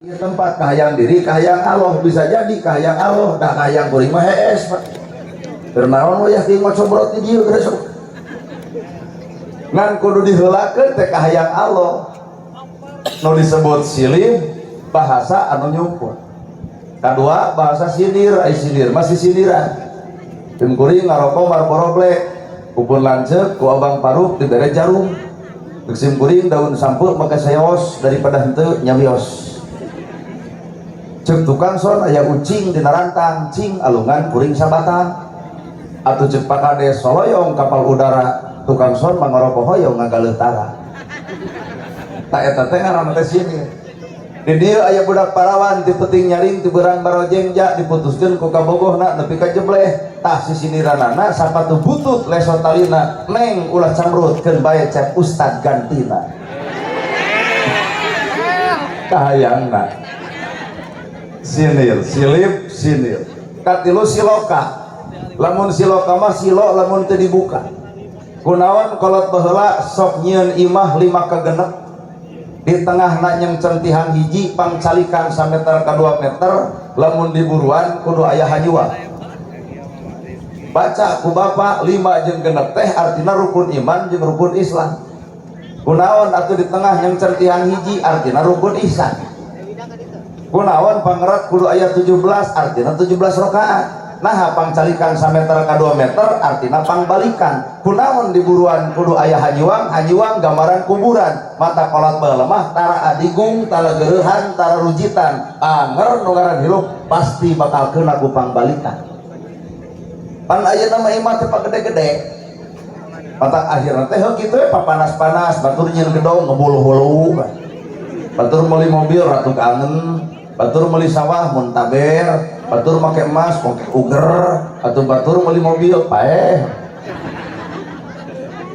Ieu tempat kahayang diri, kahayang Allah, bisa jadi kahayang Allah, dah kahayang kuring mah hees Pak. Ternaon we yakin mah cobrot di dieu geus. Ngan kudu diheulakeun teh kahayang Allah. Nu disebut silim bahasa anu nyumput. Kadua bahasa sindir, ai sindir masih sindiran. Tim kuring ngaroko marporoblek, kupun lanceuk ku abang paruk dibere jarum. Beksim kuring daun sampeu maka sayaos daripada henteu nyawios. Cek tukang son aya ucing dina rantang, cing alungan kuring sabatang. Atuh cek pakade soloyong kapal udara, tukang son mangaroko hoyong ngagaleutara. Tak eta teh ngaranna teh sindir. Di dieu aya budak parawan ti peuting nyaring ti beurang barojengja diputuskeun ku kabogohna nepi ka jebleh. Tah si sindiranana sapatu butut lesot talina, neng ulah camrutkeun bae cek ustad gantina. Kahayangna sinir, silip, sinir. Katilu siloka. Lamun siloka mah silo lamun teu dibuka. Kunaon kolot baheula sok nyieun imah 5 kagenep. Di tengah nanyeng centihan hiji pangcalikan sameter ka 2 meter, lamun diburuan kudu aya hanyuang. Baca ku bapa 5 jeung genep teh artina rukun iman jeung rukun Islam. Kunaon atuh di tengah yang centihan hiji artina rukun ihsan. Kunaon pangerat kudu aya 17 artina 17 rakaat. Nah pangcalikan sameter ka 2 meter artina pangbalikan. Kunaon diburuan kudu aya hanyuang, hanyuang gambaran kuburan. Mata kolot belemah tara adigung, tara gereuhan, tara rujitan. Anger nu ngaran hirup pasti bakal keuna ku pangbalikan. Pan ayeuna mah imah teh pagede-gede. Mata akhirna teh heuh kitu papanas-panas, batur nyieun gedong ngebulu-hulu. Batur meuli mobil ratu kangen. Batur meuli sawah mun taber, batur make emas make uger, atuh batur meuli mobil paeh.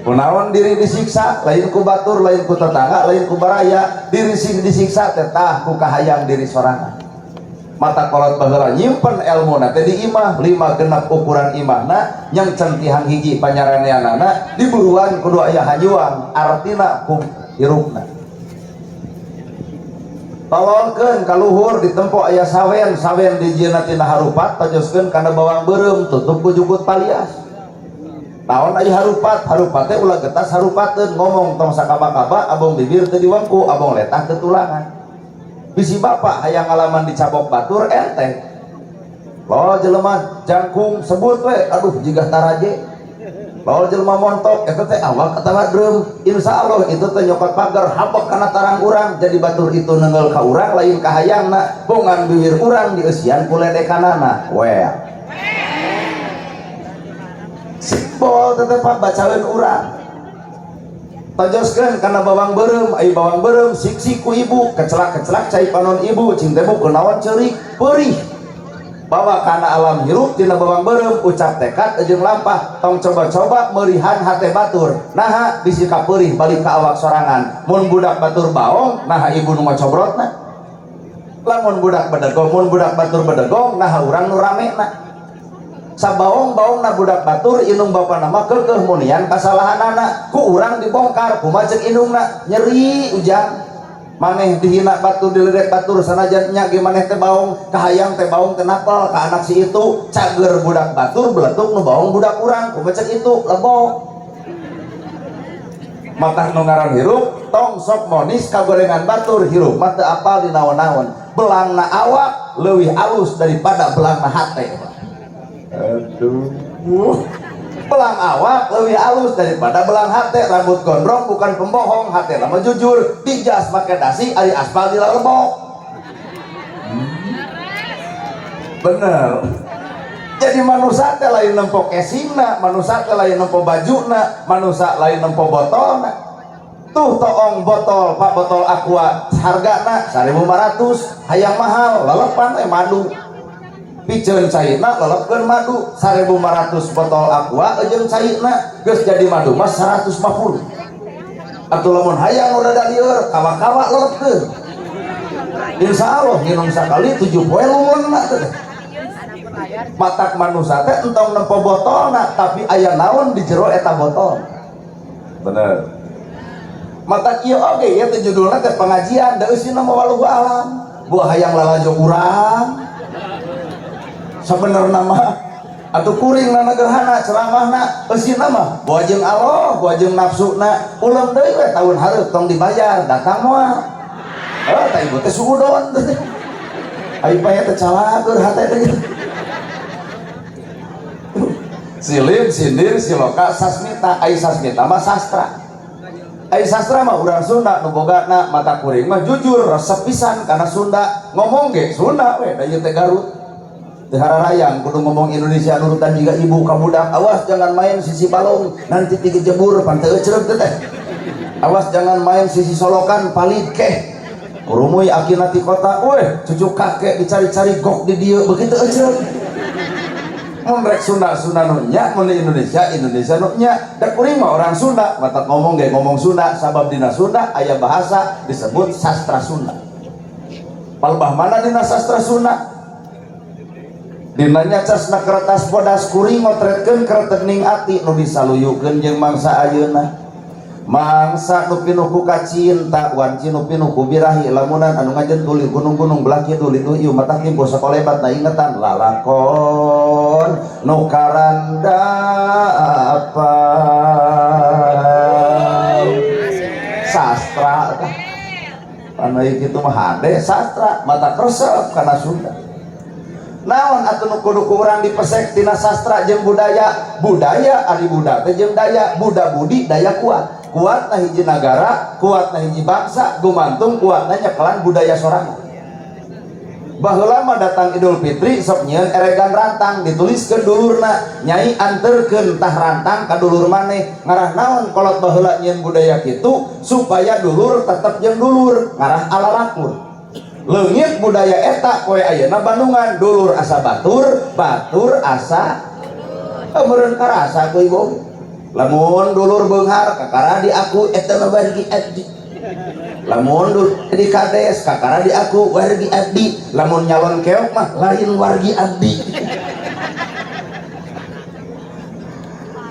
Kunaon diri disiksa, lain ku batur, lain ku tetangga, lain ku baraya, diri sing disiksa teh tah ku kahayang diri sorangan. Mata kolot baheula nyimpen elmuna teh di imah 5 genep ukuran imahna yang centihan hiji panyaraneanana diburuan kudu aya hanyuang artina ku hirupna. Tolongkeun ka luhur ditempo aya sawen, sawen dijieunna tina harupat tajoskeun kana bawang beureum tutup ku jukut palias. Naon aya harupat, harupat teh ulah getas harupateun ngomong tong sakaba-kaba abong bibir teu diwengku, abong letah teu tulangan. Bisi bapak hayang ngalaman dicabok batur enteng. Lo jelema jangkung sebut we, aduh jigah taraje. Lo jelema montok eta teh awak atawa dreum. Insyaallah itu teh nyokot pagar habek kana tarang urang, jadi batur itu neungeul ka urang lain ka hayangna, bongan bibir urang dieusian ku ledekanana. Well. Simbol teh bacaweun urang. Tajoskeun kana bawang beureum, ai bawang beureum siksi ku ibu, kecelak-kecelak cai panon ibu, cing teh kunaon ceurik, peurih. Bawa kana alam hirup tina bawang beureum, ucap tekad jeung lampah, tong coba-coba meurihan hate batur. Naha bisi ka peurih balik ka awak sorangan. Mun budak batur baong, naha ibu nu macobrotna. Lamun budak bedegong, mun budak batur bedegong, naha urang nu ramena. Sabaong-baongna budak batur inung bapa nama keukeuh munian kasalahanana ku urang dibongkar kumaha ceuk indungna nyeri ujang maneh dihina batur diledek batur sanajan nya ge maneh teh baong kahayang teh baong teh napal ka anak si itu cager budak batur beletuk nu baong budak urang kumaha ceuk itu lebok matah nu ngaran hirup tong sok monis kagorengan batur hirup mah teu apal di naon-naon belangna awak leuwih alus daripada belangna hate. Aduh, belang awak lebih halus daripada belang hate. Rambut gondrong bukan pembohong, hate nama jujur. Dijas pakai dasi, ari aspal dilalebok. Bener. Jadi manusia teh lain nempo casingna, manusia teh lain nempo bajuna, manusia lain nempo botolna. Tuh toong botol, pak botol aqua, hargana 1.500, hayang mahal, lelepan madu. Piceun cairna lelepkeun madu 1.500 botol aqua jeung cairna geus jadi madu mah 150. Atuh lamun hayang nu rada lieur kawa-kawa lelepkeun. Insyaallah nginum sakali 7 poe lumengna teh. Matak manusia teh entong nempo botolna tapi aya naon di jero eta botol. Bener. Mata kieu oge ya teh judulna teh pengajian da eusina mawaluh alam. buah hayang lalajo urang sebenarnya mah atuh kuring na gerhana ceramahna eusina mah boajeng Allah boajeng nafsuna ulam deui we tahun hareup tong dibayar datang moal tah ibu teh suudon ai paya teh calagur hate teh silip sindir siloka sasmita ai sasmita mah sastra ai sastra mah urang Sunda nu bogana mata kuring mah jujur resep pisan karena Sunda ngomong ge Sunda we da ieu teh Garut teu hararayang kudu ngomong Indonesia nurutan juga ibu ka budak awas jangan main sisi balong nanti tinggi jebur panteu eceureup teh awas jangan main sisi solokan palit keh urumuy akina ti kota weh cucu kakek dicari-cari gok di dieu begitu eceureup mun rek Sunda nu nya mun Indonesia nu nya da kuring mah orang Sunda mata ngomong ge ngomong Sunda sabab dina Sunda aya bahasa disebut sastra Sunda palebah mana dina sastra Sunda dina nyacasna kertas bodas kuring ngotretkeun keretening ati nu disaluyukeun jeung mangsa ayeuna mangsa nu pinuh ku kacinta wanci nu pinuh ku birahi lamunan anu ngajen tuli gunung-gunung belah kitu lidu ieu mata kimpo sakolebat na ingetan lalakon nu karanda apa sastra anu kitu mah hade sastra mata resep kana Sunda naon atuh nu kudu urang dipesek tina sastra jeung budaya ari budak teh jeung daya budak budi daya kuat na hiji nagara kuat na hiji bangsa gumantung kuatna nyekelan budaya sorangan baheula mah datang Idul Fitri sok nyieun eregan rantang dituliskeun dulurna nyai anterkeun tah rantang ka dulur maneh ngarah naon kolot baheula nyieun budaya kitu supaya dulur tetep jeung dulur ngarah alalakur leungit budaya eta poe ayeuna Bandungan dulur asa batur asa meureun karasa ku ibu lamun dulur beunghar kakara di aku eta mah wargi abdi lamun dulur di kades kakara di aku wargi abdi lamun nyalon keok mah lain wargi abdi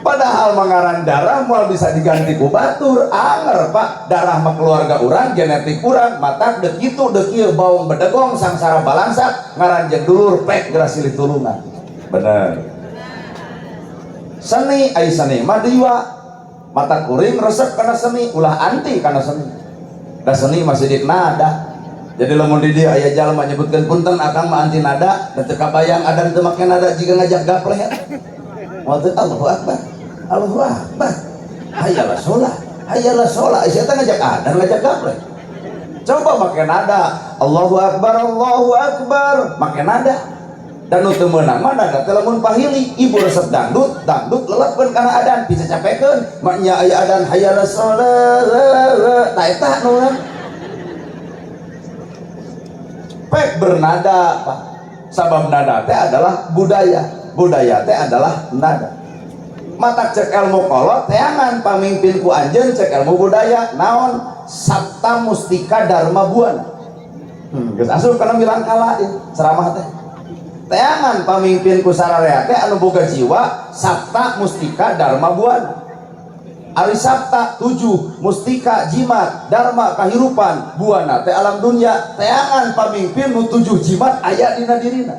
padahal mengaran darah moal bisa diganti ku batur anger pak darah mah keluarga urang genetik urang mata dek kitu dek ieu baung bedegong sangsara balangsak ngaran jeung dulur pek geura silih tulungan bener seni ai seni mah diwa mata kuring resep kana seni ulah anti kana seni da seni masih dik nada jadi lamun di dieu aya jalma nyebutkeun punten akang mah anti nada da teu kabayang adan teu make nada jiga ngajak gapleh moal Allahu akbar Allahu akbar hayalah sholat saya ngajak adan ngajak gapleh coba make nada Allahu akbar make nada dan nu teu meunang mah nada teh lamun pahili ibu resep dangdut lelepkeun kana adan bisa capekeun maknya aya adan hayalah sholat tah eta nu pek bernada Pak sabab nada teh adalah budaya teh adalah nada mata cek ilmu kolot teangan pamimpin ku anjeun cek ilmu budaya naon sabta mustika dharma buana geus asup kana milangkala ieu ceramah teh teangan pamimpin ku sararea teh anu boga jiwa sabta mustika dharma buana ari sabta 7 mustika jimat dharma kahirupan buana teh alam dunya teangan pamimpin nu 7 jimat aya dina dirina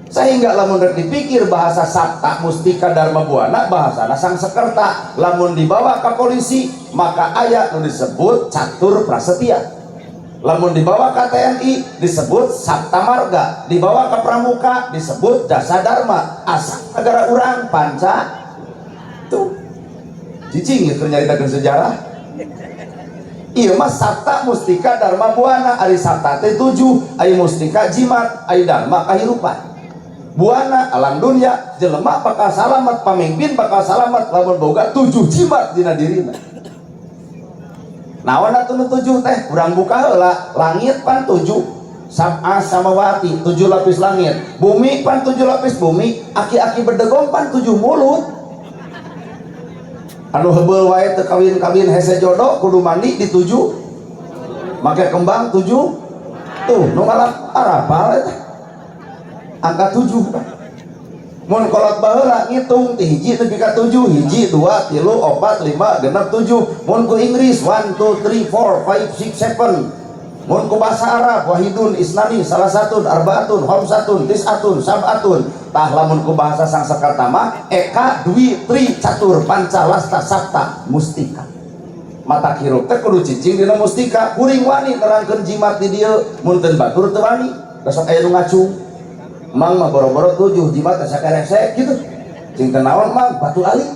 sehingga lamun rek dipikir bahasa sabta mustika dharma buana bahasana sang sekerta lamun dibawa ke polisi maka aya nu disebut catur prasetya lamun dibawa ke TNI disebut sabta marga dibawa ke pramuka disebut jasa dharma asa negara urang panca tuh cicing itu nyaritakeun sejarah ieu mah sabta mustika dharma buana ari sabta teh 7 ari mustika jimat ari dharma kahirupan buana alam dunia jelema bakal salamet pamimpin bakal salamet lamun boga 7 jimat dina dirina naon atuh nu 7 teh urang buka heula langit pan 7 sab'a samawati 7 lapis langit bumi pan 7 lapis bumi aki-aki berdegong pan 7 mulut anu heubeul wae teu kawin-kawin hese jodoh kudu mandi di 7 make kembang 7 tuh nu ngalam arapal eta angka 7 mun kolot baheula ngitung ti hiji nepi ka 7 1 2 3 4 5 6 7 mun ku Inggris 1 2 3 4 5 6 7 mun ku bahasa Arab wahidun isnani salasatun arbaatun khamsatun tis'atun sab'atun. Tah lamun ku bahasa Sangskreta mah eka dwi tri catur panca lasta sapta mustika. Mata hirup teh kudu cicing dina mustika. Kuring wani nerangkeun jimat di dieu, mun teu batur teu wani. Besok aya nu ngacung. Mang mah boro-boro 7 jimat teh sakerek gitu. Cing teh naon mang batu ali.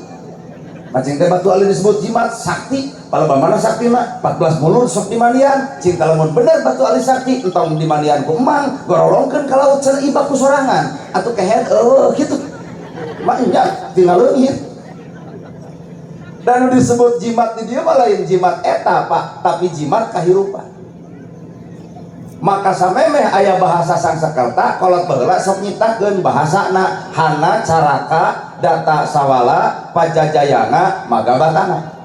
Macing teh batu ali disebut jimat sakti. Palebamana sakti mah 14 mulut sok dimandian. Cing lamun bener batu ali sakti entong dimandian ku emang gorolongkeun ka laut cenah iba ku sorangan atuh kehead gitu. Mah nya tinggal leungit. Dan disebut jimat di dia mah lain jimat eta Pak, tapi jimat kahirupan. Maka samemeh aya bahasa Sangskreta kolot baheula sok nyiptakeun bahasana hana caraka data sawala pajajayana magabatana.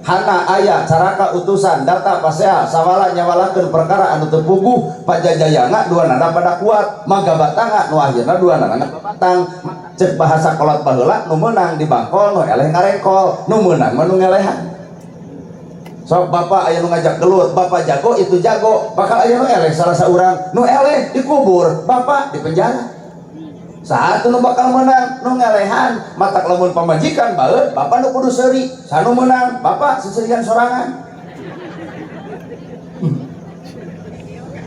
Hana aya caraka utusan data pasea sawala nyawalakeun perkara anu teu puguh pajajayana dua nada pada kuat magabatanga nu akhirna dua nada batang. Cek bahasa kolot baheula nu meunang di bangkol nu eleh ngarengkol nu meunang mah nu ngelehan. Sok bapak aya nu ngajak gelut bapak jago itu jago bakal aya nu eleh salah saurang nu eleh dikubur bapak di penjara. Saat nu bakal menang nu ngelehan matak lamun pamajikan baeud bapak nu kudu seuri sanu menang bapak seserian sorangan.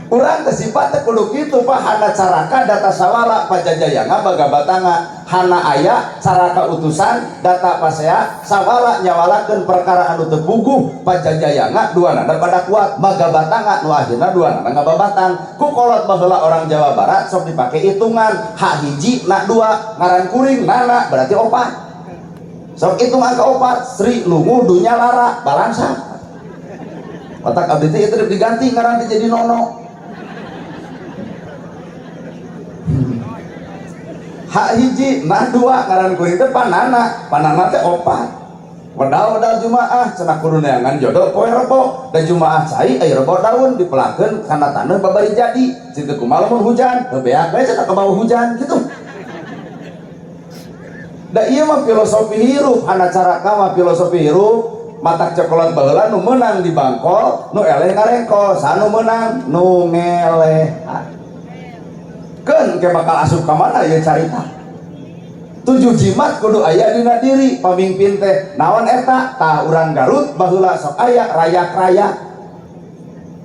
Urang teh sifat teh kudu kitu Pak. Hana caraka data sawala pajajayana bagabatanga. Hana aya caraka utusan data pasea sawala nyawalakeun perkara anu teu puguh pajajayana dua nada pada kuat magabatanga nu akhirna dua nada ngababatang. Ku kolot baheula orang Jawa Barat sok dipake hitungan ha hiji na dua ngaran kuring nana berarti opat. Sok hitung angka opat Sri lungu dunya lara balansa. Otak abdi teh itu diganti ngaran teh jadi nono. Hak hiji nah dua ngaran kuring teh panana teh opat. Wedal jumaah cenah kudu neangan jodoh poe rebo da jumaah cai aya rebo daun dipelakeun kana taneuh babari jadi cintu kumaha lamun hujan bebeak bae cenah ka bawah hujan gitu. Da ieu mah filosofi hirup hana caraka mah filosofi hirup. Matak cokelat baheula nu meunang di bangkol nu eleh ngarengkol sanu meunang nu ngelehan. Keun ke bakal asup ka mana ieu carita. 7 jimat kudu aya dina diri pamimpin teh naon eta tah urang Garut baheula sok aya rayak-rayak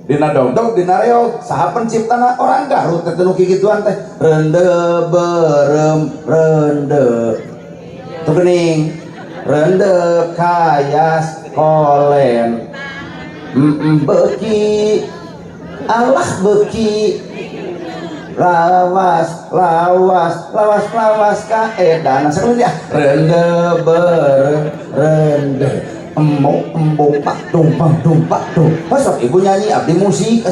dina dongdong dina reog saha penciptana orang Garut teh nu kikituan teh rende berem rende tuh geuning rende kayas kolen beki Allah beki lawas kaedan sebenarnya rende rende embung pak dumpak masuk ibu nyanyi abdi musik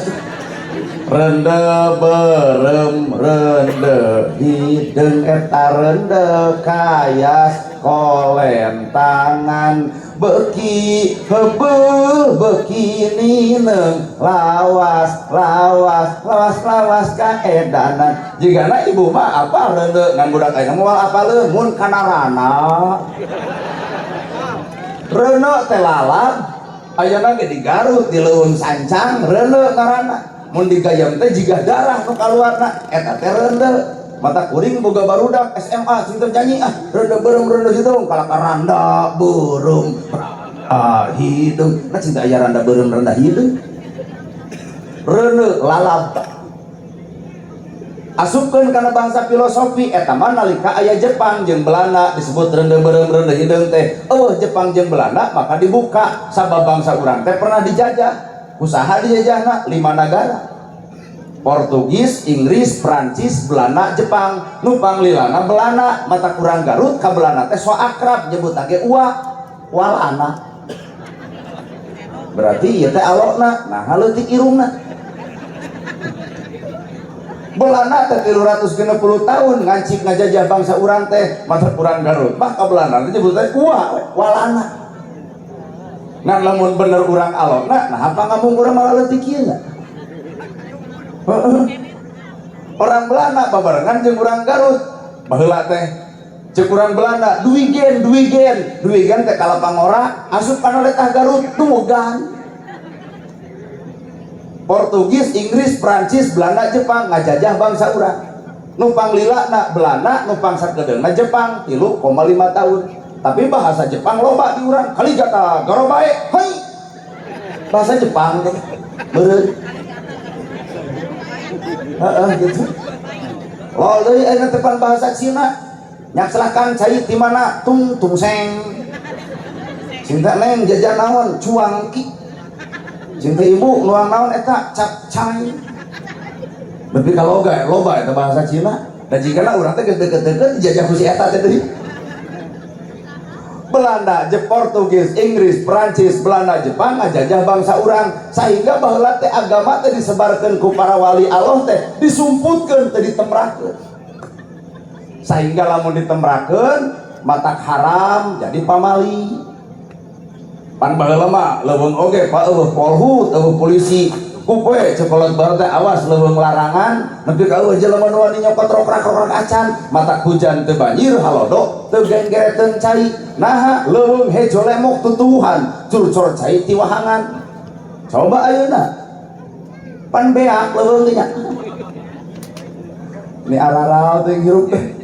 rende berem rende hidung eta rende kayas kolen tangan beki heubeul beki neung lawas kaedanan jigana ibu mah apa rende ngan budak ayeuna moal apaleun mun kana rana rene teh lalab ayeuna ge di Garut di leuweung sancang rene ngaranna mun di gayam teh jiga darah nu kaluarna eta teh rende. Mata kuring boga barudak SMA cinta nyanyi renda berem renda hidung kalaka randa berem hidung nah cinta aya randa berem renda hidung rende lalab asupkeun kana bangsa filosofi eta mah nalika aya Jepang jeung Belanda disebut rende berem renda hidung teh Jepang jeung Belanda maka dibuka sabab bangsa urang teh pernah dijajah usaha dijajahna 5 negara Portugis, Inggris, Prancis, Belanda, Jepang. Nu panglilana Belanda, mata kurang Garut ka Belanda teh so akrab nyebut age walana. Berarti ieu teh alona, nah haleutik irungna. Belanda teh 360 tahun ngancik ngajajah bangsa urang teh, mata kurang Garut. Mah ka Belanda teh nyebut teh walana. Nah lamun bener urang alona, nah apa ngomong urang malah leutik ieu nya? Orang Belanda babarengan jeung urang Garut baheula teh ceuk urang Belanda duigen teh kalapang ora asup kana letah Garut tumugan Portugis, Inggris, Prancis, Belanda, Jepang ngajajah bangsa urang. Numpang lila na Belanda, numpang sakedeung na Jepang 3,5 tahun. Tapi bahasa Jepang loba di urang. Kali kata garobae, hai. Bahasa Jepang teh meureun. Gitu. Lalu deui aya tepan bahasa Cina. Nyak silakan cai di mana? Tung seng. Cinta neng jajan naon? Cuang ki. Cinta ibu nuang naon eta? Capcay. Tapi kalau loba eta bahasa Cina. Dan jika urang teh geus deukeut-deukeut dijajah ku si eta teh deui. Belanda, Portugis, Inggris, Prancis, Belanda, Jepang ngajajah bangsa urang sehingga baheula teh agama teh disebarkeun ku para wali Allah teh disumputkeun teh ditembrakeun. Sehingga lamun ditembrakeun matak haram jadi pamali. Pan baheula mah leuweung oge pa eueuh polhut, eueuh polisi. Kupoe cokolot baru teh awas leuweung larangan nepi ka eueuh jelema nu wani nyokot rokrak acan matak hujan teu banjir halodo teu genggereteun cai naha leuweung hejo lemok tutuhan curcor cai ti wahangan. Coba ayeuna pan beak leuweung nya ini ararao teh hirup teh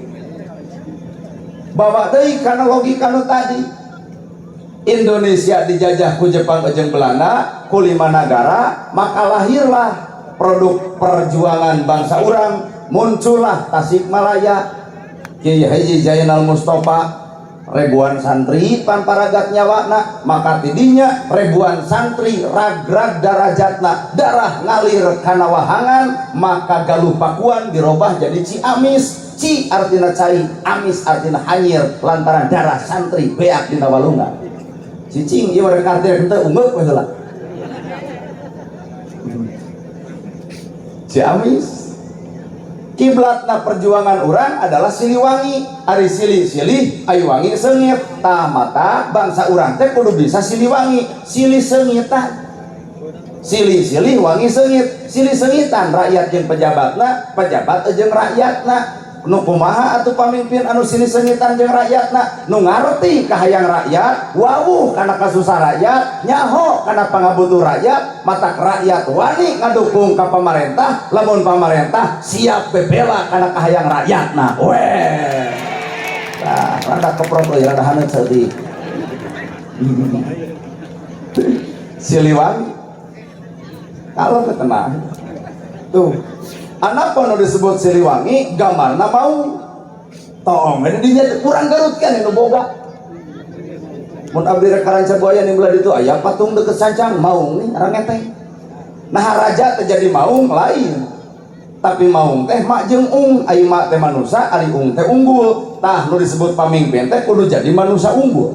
bawa deui kana logika nu tadi. Indonesia dijajah ku Jepang jeung Belanda ku 5 negara, maka lahirlah produk perjuangan bangsa urang, muncullah Tasikmalaya, Kiai Haji Zainal Mustafa, ribuan santri tanpa ragat nyawana, maka tidinya ribuan santri ragrag darajatna, darah ngalir kana wahangan, maka Galuh Pakuan dirobah jadi Ciamis. Ci artina cai, amis artina hanyir lantaran darah santri beak dina walungan. Cicing ieu rek arti henteu ungeuk we heula. Ciamis. Kiblatna perjuangan urang adalah Siliwangi. Ari silih-silih aya wangi seungit. Tah mata bangsa urang teh kudu bisa Siliwangi, silih seungitan. Silih-silih wangi seungit, silih seungitan rakyat jeung pejabatna, pejabat jeung rakyatna. Nu kumaha atuh pamimpin anu silih seungitan jeung rakyatna, nu ngarti kahayang rakyat, wawuh kana kasusah rakyat, nyaho kana pangabutuh rakyat, matak rakyat wani ngadukung ka pamarentah, lamun pamarentah siap bebela kana kahayang rakyatna. Weh. Tah, rada keprot euy, rada haneut saeutik. Siliwangi. Kalau tenang. Tuh. Anak pun disebut Siliwangi, gambarna mau tong dinya kurang garutkan anu boga. Mun abdi rek karanca buaya nih belah ditu aya patung deukeut sancang maung nih arang eteng. Nah raja teh jadi maung lain. Tapi maung teh mak jeung ung, ai mak teh manusia, ari ung teh unggul. Tah nu disebut pamimpin teh kudu jadi manusia unggul.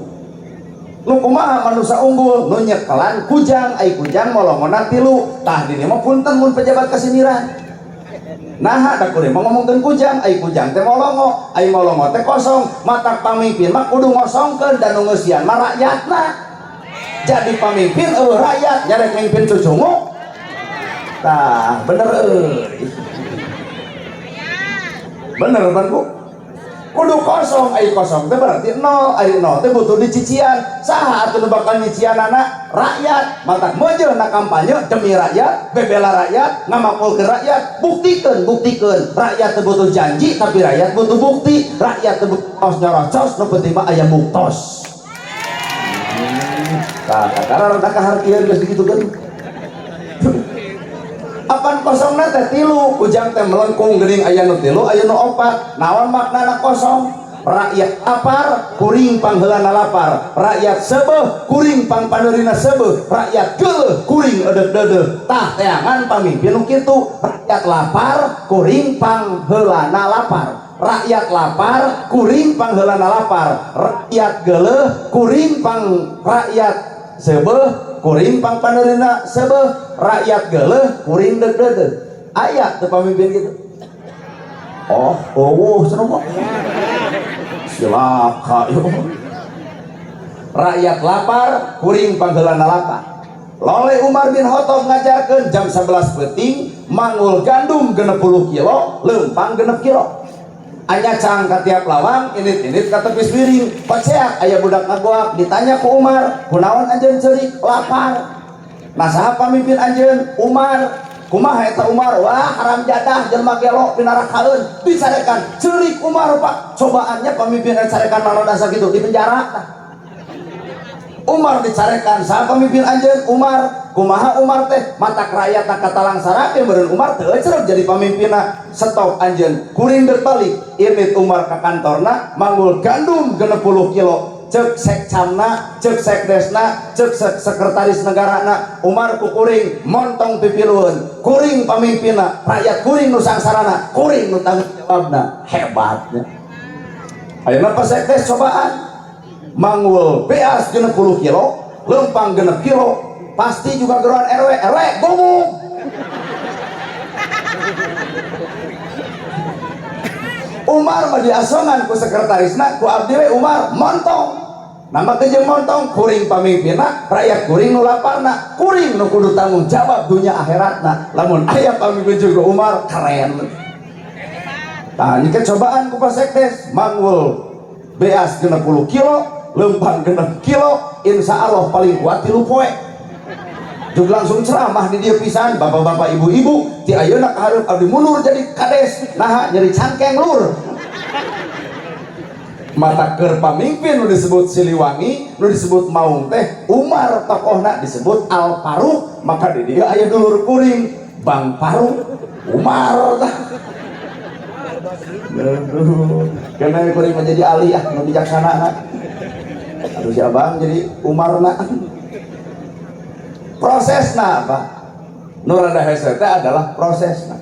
Nu kumaha manusia unggul? Nu nyekelan kujang, ai kujang molongonan tilu. Tah di dieu mah punten mun pejabat kasiniran. Nah, tak kudu ngomongkeun kujang, ai kujang teh molongo, ai molongo teh kosong. Matak pamimpin mah kudu ngosongkeun dan nu ngeusian mah rakyatna. Jadi pamimpin rakyat, nyarek mimpin cucungu. Tah, bener euy. Bener kan Bu? Kudu kosong, ai kosong teh berarti nol, ai nol teh butuh dicician. Saha atuh nu bakal nyicianana? Rakyat. Matak meujeuh na kampanye demi rakyat, bebela rakyat, ngamakulkeun rakyat, buktikeun. Rakyat teh butuh janji, tapi rakyat butuh bukti. Rakyat teh butuh nyarocos, nu penting mah aya buktos. Tah, kakara rada kahartieun geus digitukeun. Apan kosongna teh tilu, kujang teh melengkung geuning aya nu tilu, aya nu opat. Naon maknana kosong? Rakyat lapar, kuring pangheulana lapar. Rakyat seubeuh, kuring pangpaneurina seubeuh. Rakyat geuleuh, kuring edeuk-deudeuh. Tah teangan pamimpin nu kitu. Rakyat lapar, kuring pangheulana lapar. Rakyat lapar, kuring pangheulana lapar. Rakyat geuleuh, kuring rakyat seubeuh, kuring pangpaneurina seubeuh. Rakyat geuleuh, kuring deuk-deudeuh. Aya teu pamimpin kitu. Oh, cenah silaka yo. Rakyat lapar, kuring pangheulana lapar. Lole Umar bin Khattab ngajarkeun jam 11 peuting mangul gandum 60 kilo, leumpang 6 kilo. Anya cang ka tiap lawang, init-init ka tepis piring. Paceak aya budak ngagoak ditanya ku Umar, "Kunaon anjeun ceurik?" "Lapar." Nah saha pamimpin anjeun? Umar. Kumaha eta Umar? Wah haram jadah jelema gelo pinarakaeun dicarekan ceulik Umar Pak. Cobaannya pemimpin dicarekan nalon asa kitu di penjara. Umar dicarekan saha pemimpin anjeun? Umar. Kumaha Umar teh? Matak rakyat katalang sarake beureun Umar teu cereup jadi pamimpinna. Stop anjeun kuring berbalik imit Umar ka kantorna manggul gandum 60 kilo. Cek sekcamna, cek sekdesna, cek sekretaris negarana. Umar ku kuring montong pipilueun, kuring pamimpinna, rakyat kuring nu sangsarana, kuring nu tanggung jawabna. Hebatnya ayeuna pas sekdes cobaan manggul beas 60 kilo, lempang 6 kilo, pasti juga geruan RW gomong. Umar mah diasongan ku sekretarisna, ku abdi we Umar montong. Nama teh montong kuring pamimpinna, rakyat kuring nu laparna, kuring nu kudu tanggung jawab dunia akhiratna. Lamun aya pamimpin juga Umar keren. Tah ini cobaan ku pasekdes manggul beas 60 kilo, lempang 6 kilo, insya Allah paling kuat 3 poe. Juga langsung ceramah di dia pisan, bapak-bapak ibu-ibu ti ayeuna kahareup abdi mundur jadi kades, nah nyeri cangkeng lur. Mata keur pamimpin nu disebut Siliwangi, nu disebut Maung teh Umar tokohna disebut Al Faruq, maka di dia aya dulur kuring Bang Faruq Umar tah. Karena kuring menjadi ahli nu bijaksana. Aduh si abang jadi Umarna. Prosesna apa? Nu rada hese teh adalah prosesna.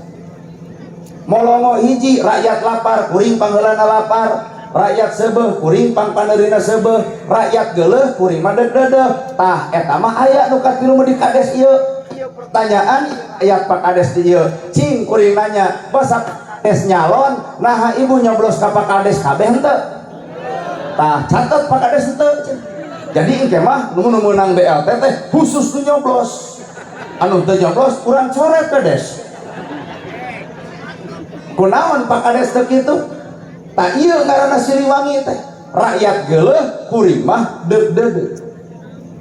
Molongo hiji rakyat lapar, kuring pangheulana lapar. Rakyat sebeuh kuring pangpaneurina sebeuh, rakyat geuleuh kuring mah deudeuh. Tah eta mah aya nu katilu di kades ieu. Pertanyaan aya Pak Kades di ieu. Cing kuring nanya, basa kades nyalon, nah ibu nyoblos ka Pak Kades kabeh henteu? Tah catet Pak Kades henteu. Jadi engke mah nu meunang BLT teh khusus nu nyoblos. Anu teu nyoblos urang coret Kades. Kunaon Pak Kades teu kitu? Tak iya ngaranna Siliwangi teh rakyat geuleuh kuring mah deudeuh.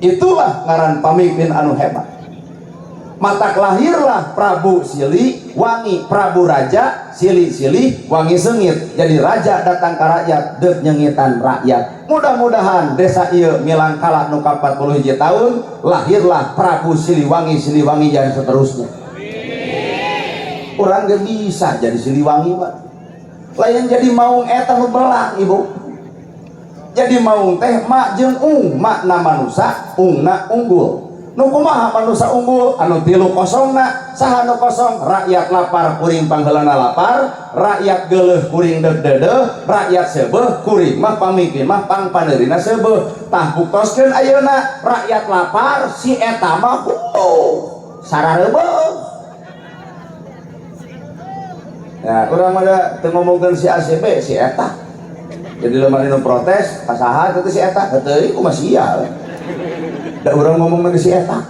Itulah ngaran pamimpin anu hebat. Matak lahirlah Prabu Siliwangi, Prabu Raja Sili wangi sengit. Jadi raja datang ke rakyat deuk nyengitan rakyat. Mudah-mudahan desa ieu milang kala nu ka 41 tahun lahirlah Prabu Siliwangi dan seterusnya. Urang ge bisa jadi Siliwangi mah. Lain jadi Maung eta nu belang ibu. Jadi Maung teh mak jeung makna manusia ungna unggul. Nu kumaha manusia unggul? Anu 3-0 saha nu kosong? Rakyat lapar kuring pangheulana lapar, rakyat geuleuh kuring deudeuh, rakyat sebeuh kuring mah pamimpin mah pangpaneurina sebeuh. Tah buktoskeun ayeuna rakyat lapar si eta mah sarareubeuh. Ya, kurang ada ngomongkan si ACP, si eta. Jadi lemah nu protes, kasaha itu si eta, teu ku masih sial. Da urang ngomong si eta.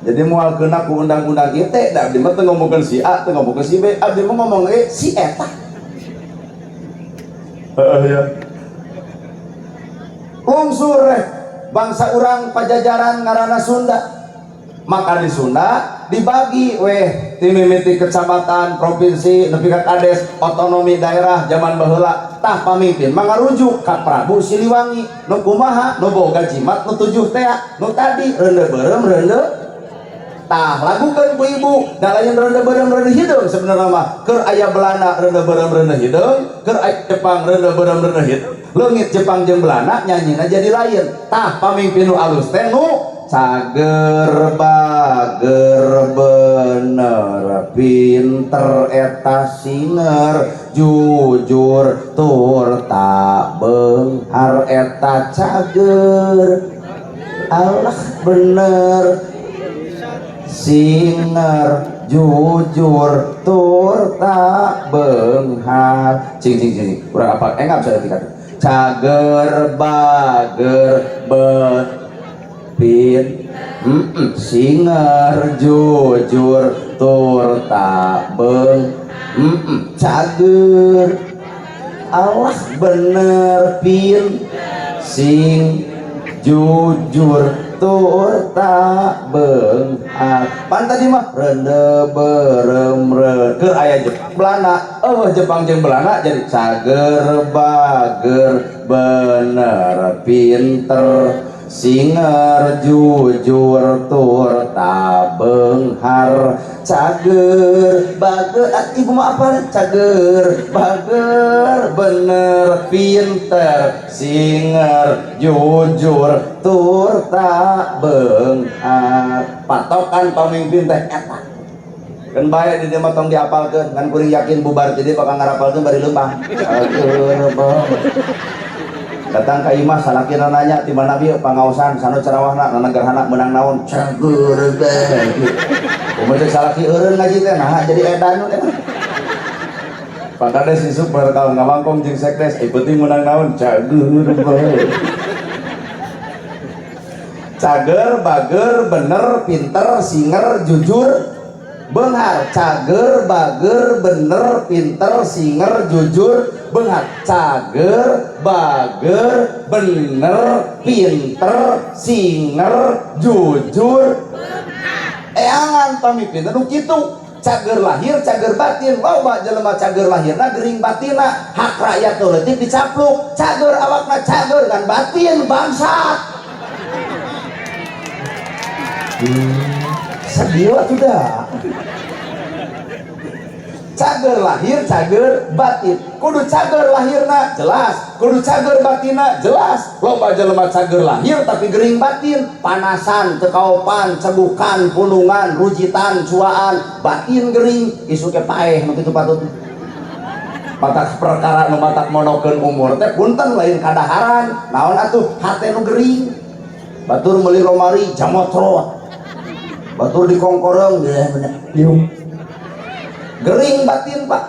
Jadi moal keuna ku undang-undang ieu teh, da abdi mah teu ngomongkeun si A, teu ngomongkeun si B, abdi mah ngomong si eta. Ya. Lungsur bangsa urang Pajajaran ngaranna Sunda. Maka di Sunda dibagi ti mimiti kecamatan, provinsi, nepi ka kades, otonomi daerah zaman baheula. Tah pamimpin mangarujuk ka Prabu Siliwangi. Nu kumaha? Nu boga jimat nu 7 teh, nu tadi reuneu beureum reuneu. Tah lagukeun ku ibu, da lain reuneu beureum reuneu hideung sebenarnya mah. Keur aya Belanda reuneu beureum reuneu hideung, keur aya Jepang reuneu beureum reuneu hideung. Leungit Jepang jeung Belanda nyanyina jadi lain. Tah pamimpin nu alus teh nu cager bager bener pinter eta singer jujur tur tak beunghar eta cager Allah bener singer jujur tur tak beunghar cing urang apa engap saya tiga cager bager bener singer jujur tur tak cager Allah bener pin sing jujur tur tak beunghar. Pan tadi mah rende berem keur aya Jepang Belanda. Jepang jeung Belanda jadi cager bager bener pinter singer jujur tur tak beunghar. Cager bager ibu mah apa? Cager bager bener pinter singer jujur tur tak beunghar. Patokan pamimpin teh eta kan bae di dia mah tong diapalkeun kan kuring yakin bubar jadi bakal ngarapalkeun bari leumpang. Cager datang ke imah salakina nanya ti mana bieu pangaosan sanu cerawahna nanagarhana menang naon cager bae. Umur salaki eureun ngaji teh nah jadi edan we. Pakades isuk barakal ngamangkong jeung sekdes penting menang naon cager bae. Cager bager bener pinter singer jujur beunghar. Cager bager bener pinter singer jujur beunghar. Cager bager bener pinter singer jujur angan pamimpin nu kitu. Cager lahir cager batin. Loba jelema cager lahirna gering batina hak rakyat teu leutik dicapluk. Cager awakna cager kan batin bangsat. Sedih atuh dah. Cager lahir cager batin. Kudu cager lahirna jelas, kudu cager batina jelas. Loba jelema cager lahir tapi gering batin, panasan, cekaopan, cebukan, punungan, rujitan, cuaan, batin gering, isu ke paeh nu kitu patut. Matak perkara nu matak monokeun umur teh punten lain kadaharan. Naon atuh hate nu gering. Batur meuli romari jamotrot. Batur di kongkorong gering batin pak.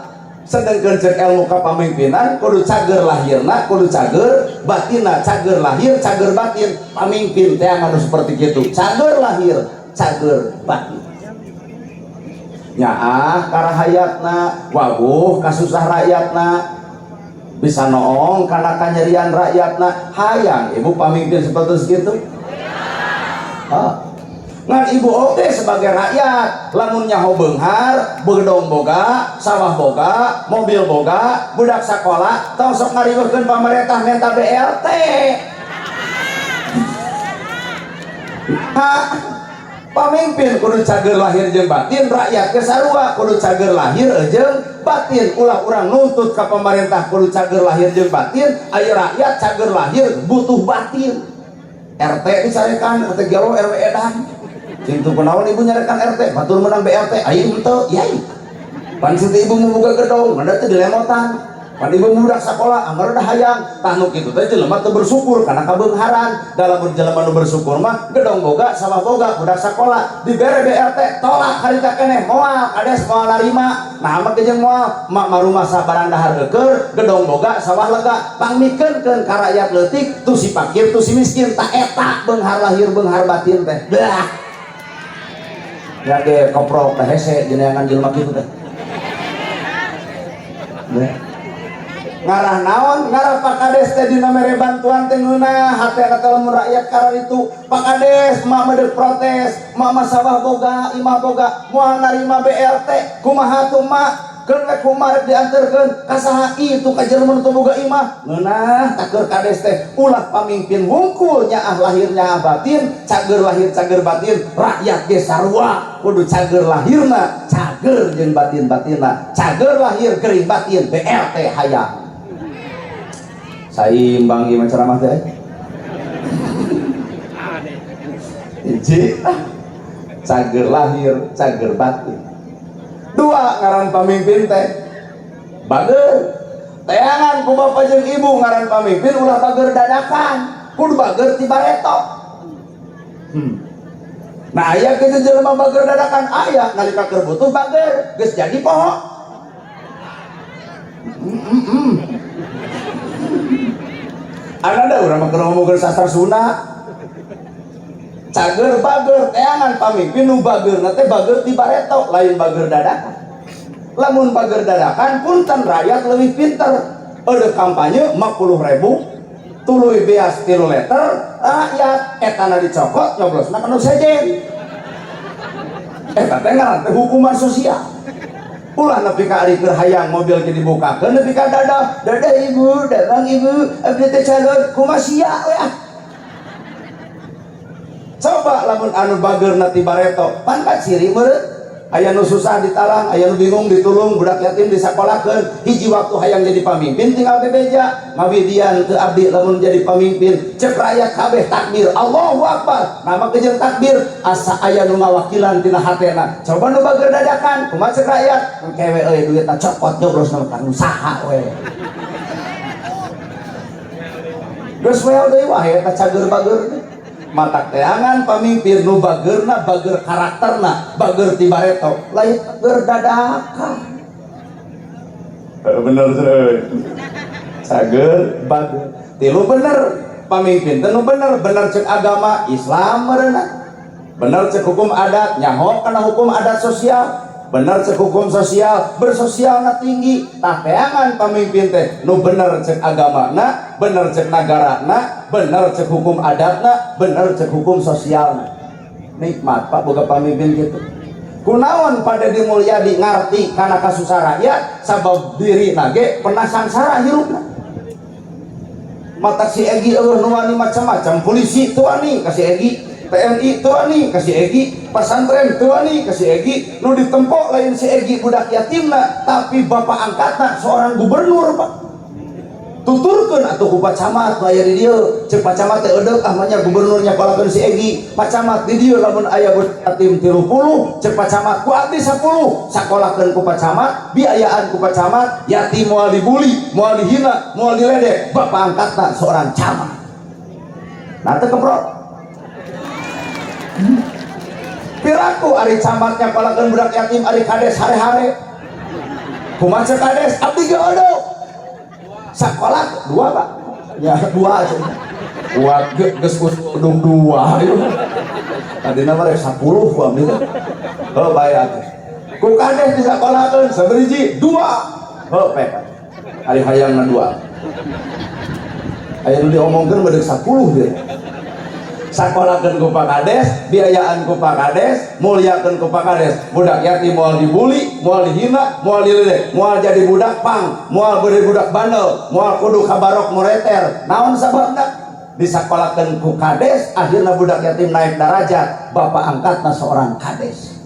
Sedangkan cek ilmu kapamimpinan kudu cager lahirna kudu cager batinna. Cager lahir cager batin. Pamimpin teh anu seperti gitu, cager lahir cager batin. Nyaah karahayatna wabuh kasusah rakyatna bisa noong karena kanyerian rakyatna. Hayang ibu pamimpin seperti segitu. Ngan ibu oke sebagai rakyat lamun nyaho beunghar beudong boga sawah boga mobil boga budak sakola tong sok ngariweuhkeun pamarentah minta BLT. Pamimpin kudu cager lahir jeung batin, rakyat ge sarua kudu cager lahir jeung batin. Ulah urang nuntut ka pamarentah kudu cager lahir jeung batin, aya rakyat cager lahir butuh batin. RT dicarekan RT Garo RW edan. Cintu kunaon ibu nyarekan RT, batur menang BLT, aing henteu, yai. Pan situ ibu membuka gedong, manda teh dilemotan. Pan ibu budak sakola, anggar udah hayang. Tah nu kitu teh jelema teu bersyukur karena kabeungharan. Dalam jelema nu bersyukur mah gedong boga, sawah boga, budak sakola, dibere BLT, tolak harita keneh, moal, kades moal narima. Nah mah jeung moal, mak marumah sabarang dahar eukeur, gedong boga, sawah lega, pangmikeunkeun ka rakyat leutik, tu si fakir, tu si miskin, tak eta beunghar lahir beunghar batin teh. Dah. Ya ge koprok teh hese jenengan jelema kitu teh. Ngarah naon? Ngarah Pak Kades teh dina mere bantuan teh ngeunah hate kata lamun rakyat karar itu. Pak Kades mak medek protes, mak sawah boga, imah boga, moal narima BLT, kumaha tuh mak? Keun we kumaha dianterkeun ka saha itu ka jelema nu teu boga imah. Ngeunah taker Kades teh ulah pamimpin wungkul nyaah lahir nyaah batin, cager lahir cager batin, rakyat ge sarua kudu cager lahirna cager jeung batin-batinna. Cager lahir gering batin BLT hayang. Saimbang ieu ceramah teh. Hiji cager lahir cager batin. Dua ngaran pamimpin teh bager. Teangan ku bapak jeung ibu ngaran pamimpin ulah bager dadakan, kudu bager ti bareto. Nah aya kitu jelema bager dadakan aya nalika keur butuh bager geus jadi poho. Ada urang mah keur ngomongkeun sastra Sunda. Cager bager teangan pamimpin nu bageurna teh bager ti bareto lain bager dadakan. Lamun bager dadakan punten rakyat leuwih pinter. Eudeuk kampanye 50.000 tuluy beas 3 liter rakyat etana dicokot nyoblosna kana sejen eta teh ngaran teh hukuman sosial. Ulah nepi ka ari keur hayang mobil ge dibukakeun nepi ka dadah ibu datang ibu abdi teh calon kumaha sia we ah. Coba lamun anu bageurna ti bareto pan ka ciri meureun aya nu susah ditalang, aya nu bingung ditulung, budak yatim disakolakeun, hiji waktu hayang jadi pamimpin tinggal bebeja, ngawidian teu abdi lamun jadi pamimpin, cek rakyat kabeh takbir, Allahu Akbar, nama kejeun takbir, asa aya nu ngawakilan tina hatena, coba nu bageur dadakan, kumaha cek rakyat, kewe euy duitna copot nyobrosna kanu saha we. Geus weal deui wae eta cager bageur. Matak teangan pamimpin nu bageurna bager karakterna bager ti bareto lain bager dadakan bener seuy cager bager tilu bener pamimpin teu nu bener cek agama Islam meureunna bener cek hukum adat nyaho kana hukum adat sosial bener cek hukum sosial bersosialna tinggi tah teangan pamimpin teh nu bener cek agamana bener cek nagarana bener cek hukum adatna bener cek hukum sosialna nikmat Pak boga pamimpin gitu kunaon pada dimulyadi ngarti kana kasusah rakyat sabab diri nage pernah sangsara hirupna mata si Egi nu wani macam-macam polisi tuh wani kasih Egi TNI tuani kasih Egi, pesantren tuani kasih Egi, nu ditempo lain si Egi budak yatimna, tapi bapak angkatna seorang gubernur Pak. Tuturkeun atuh ku pacamat aya di dieu, cek pacamat teh eudeuh ahmanya gubernurnya kalakeun si Egi, pacamat di dieu lamun aya budak yatim 30, cek pacamat ku abdi 10, sakolakeun ku pacamat, biayaan ku pacamat, yatim moal dibuli, moal dihina, moal diledek, bapak angkatna seorang camat. Nah teu keprot. Piraku ari camatnya kalakeun budak yatim ari kades hare-hare kumaha cek kades abdi ge odo sakola 2 Pak ya 2 geus udung 2 tadina mah rek 10 ku abdi heuh bayar ku kades disakolakeun saberiji 2 heuh pek ari hayangna 2 aya nu diomongkeun beudek 10 dia sakolakeun ku Pak Kades, biayaan ku Pak Kades, mulyakeun ku Pak Kades. Budak yatim moal dibuli, moal dihina, moal diledek, moal jadi budak pang, moal beri budak bandel, moal kudu kabarok moreter. Naon sababna? Disakolakeun ku Kades, akhirna budak yatim naik derajat, bapak angkatna seorang Kades.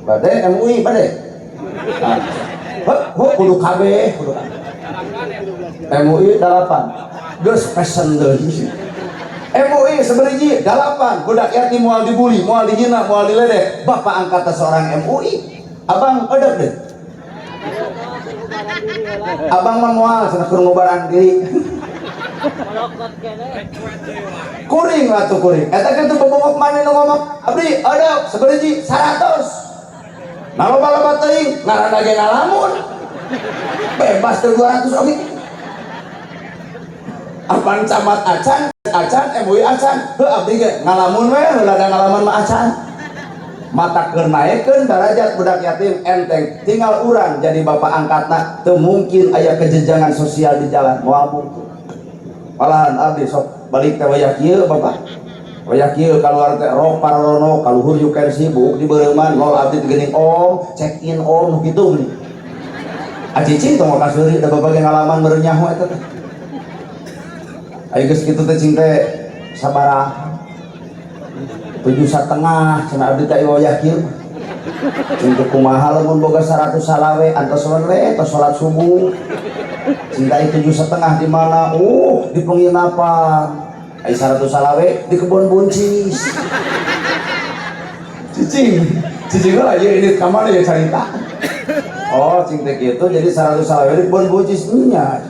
Bade MUI bade. Kudu kabeh, kudu. MUI 8. Geus pesen deui. MUI seberiji 8 budak yatim moal dibuli, moal dihina, moal diledek. Bapak angkatna seorang MUI. Abang edek deh. Abang mah moal cenah keur ngobaran diri. Kuring atuh kuring. Eta kitu bobogok maneh nu ngomong, abdi edek seberiji 100. Nah loba-loba teuing ngaranna ge ngalamun. Bebas teu 200 oge. Apaan camat acan MUI acan heuh abdi ge ngalamun we heula da ngalaman mah acan mata keur naekeun derajat budak yatim enteng tinggal urang jadi bapak angkatna teu mungkin aya kejenjangan sosial di jalan moal mungkin malahan abdi sok balik teh wayah kieu bapak wayah kieu kaluar teh rok parono kaluhur yuker sibuk di beureuman nol abdi geuning om check in om kitu geuning acicing tong kaseuri da babage ngalaman meureun nyaho eta teh ayo geus kitu teh cing teh sabaraha 7,5 cenah abdi teh wayah kieu cing teh kumaha lamun boga 100 salawe antos we tos salat subuh cing teh 7,5 di mana di penginapan ai 100 salawe di kebon buncis cicing lah ya ini kamar ya carita cing teh kitu jadi 100 salawe di kebon buncis nya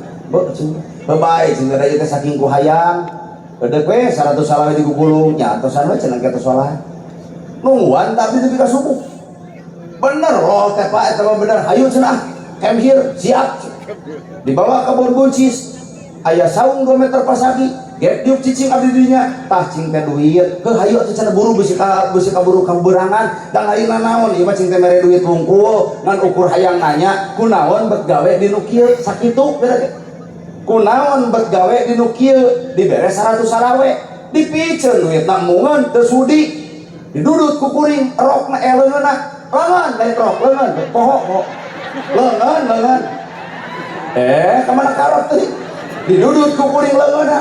bye-bye sehingga ada itu saking ku hayang edek we 100 salawe di gugulung nya atosan we cenah kitu salat nungguan tapi teu ka subuh bener loh teh Pak eta mah bener hayu cenah come here siap dibawa ke kebun buncis aya saung 2 meter pasagi gep diuk cicing abdi dinya tah cing teh duit heuh hayu atuh cenah buru beusi kaburu kaberangan dan ayeuna naon ieu mah cing teh mere duit wungkul ngan ukur hayang nanya kunaon bet gawe di nu kieu sakitu beda ge kunaon bet gawe di nu kieu dibere 100 salawe dipiceun duit namungan teu sudi didudut ku kuring rokna leungeunna leungeun lain rok leungeun poho leungeun kemana karot teh didudut ku kuring leungeunna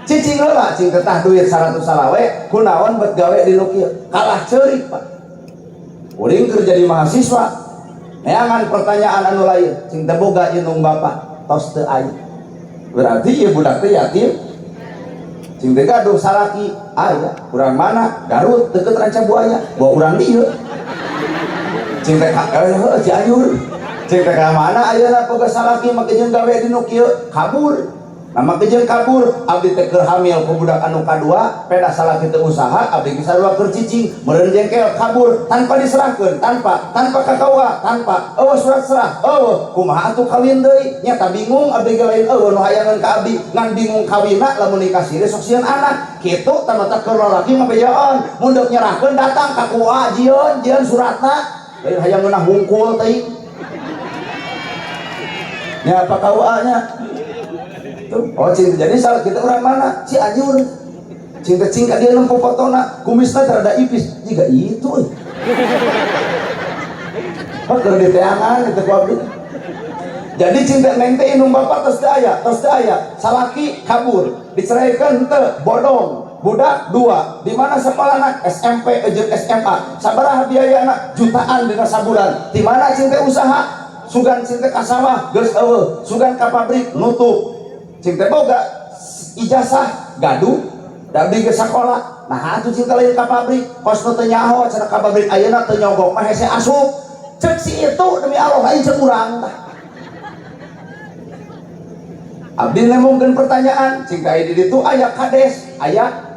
cicing heula cing teh duit 100 salawe kunaon bet gawe di nu kieu kalah ceurik Pak kuring keur jadi mahasiswa neangan pertanyaan anu lain cing teh boga indung bapak tos teu aya berarti ieu budak teh yatim cing teh gaduh salaki aya urang mana Garut deket Ranca Buaya bawa urang dieu cing teh heuh Cianjur cing teh ka mana ayeuna boga salaki make jeung gawe di nu kieu kabur nama kejeun kabur abdi teh keur hamil ku budak anu kadua peda salaki teu usaha abdi geus sarua keur cicing meureun jengkel kabur tanpa diserahkeun tanpa kakaua tanpa eueuh surat serah eueuh kumaha atuh kawin deui nya ta bingung abdi ge lain eueuh nu hayangan ka abdi ngan bingung kawinna lamun nikah siri sok sieun anak kitu tamata keur lalaki ngabejaon mun deuk nyerahkeun datang ka kua jieun suratna lain hayangeunna hungkul teuing nya apa kua nya oh cinta jadi salah kita orang mana Cianjur cinta cingkat dia nempuh fotona kumisnya terada ipis jika itu kalau di teangan itu kuabdi jadi cinta neng teh inung bapak tos daya salaki kabur diceraikan teh bodong budak 2 di mana sekolahna SMP jeung SMA sabaraha biayana jutaan dina sabulan di mana cinta usaha sugan cinta ka sawah geus eueuh sugan ka pabrik nutup cinta boga ijazah gaduh dabdi ke sekolah nah atuh cinta lain ka pabrik kosna teu nyaho cenah ka pabrik ayeuna teu nyogok mah hese asup cek si itu demi Allah lain cek urang tah abdi nemongkeun pertanyaan cinta di ditu aya kades aya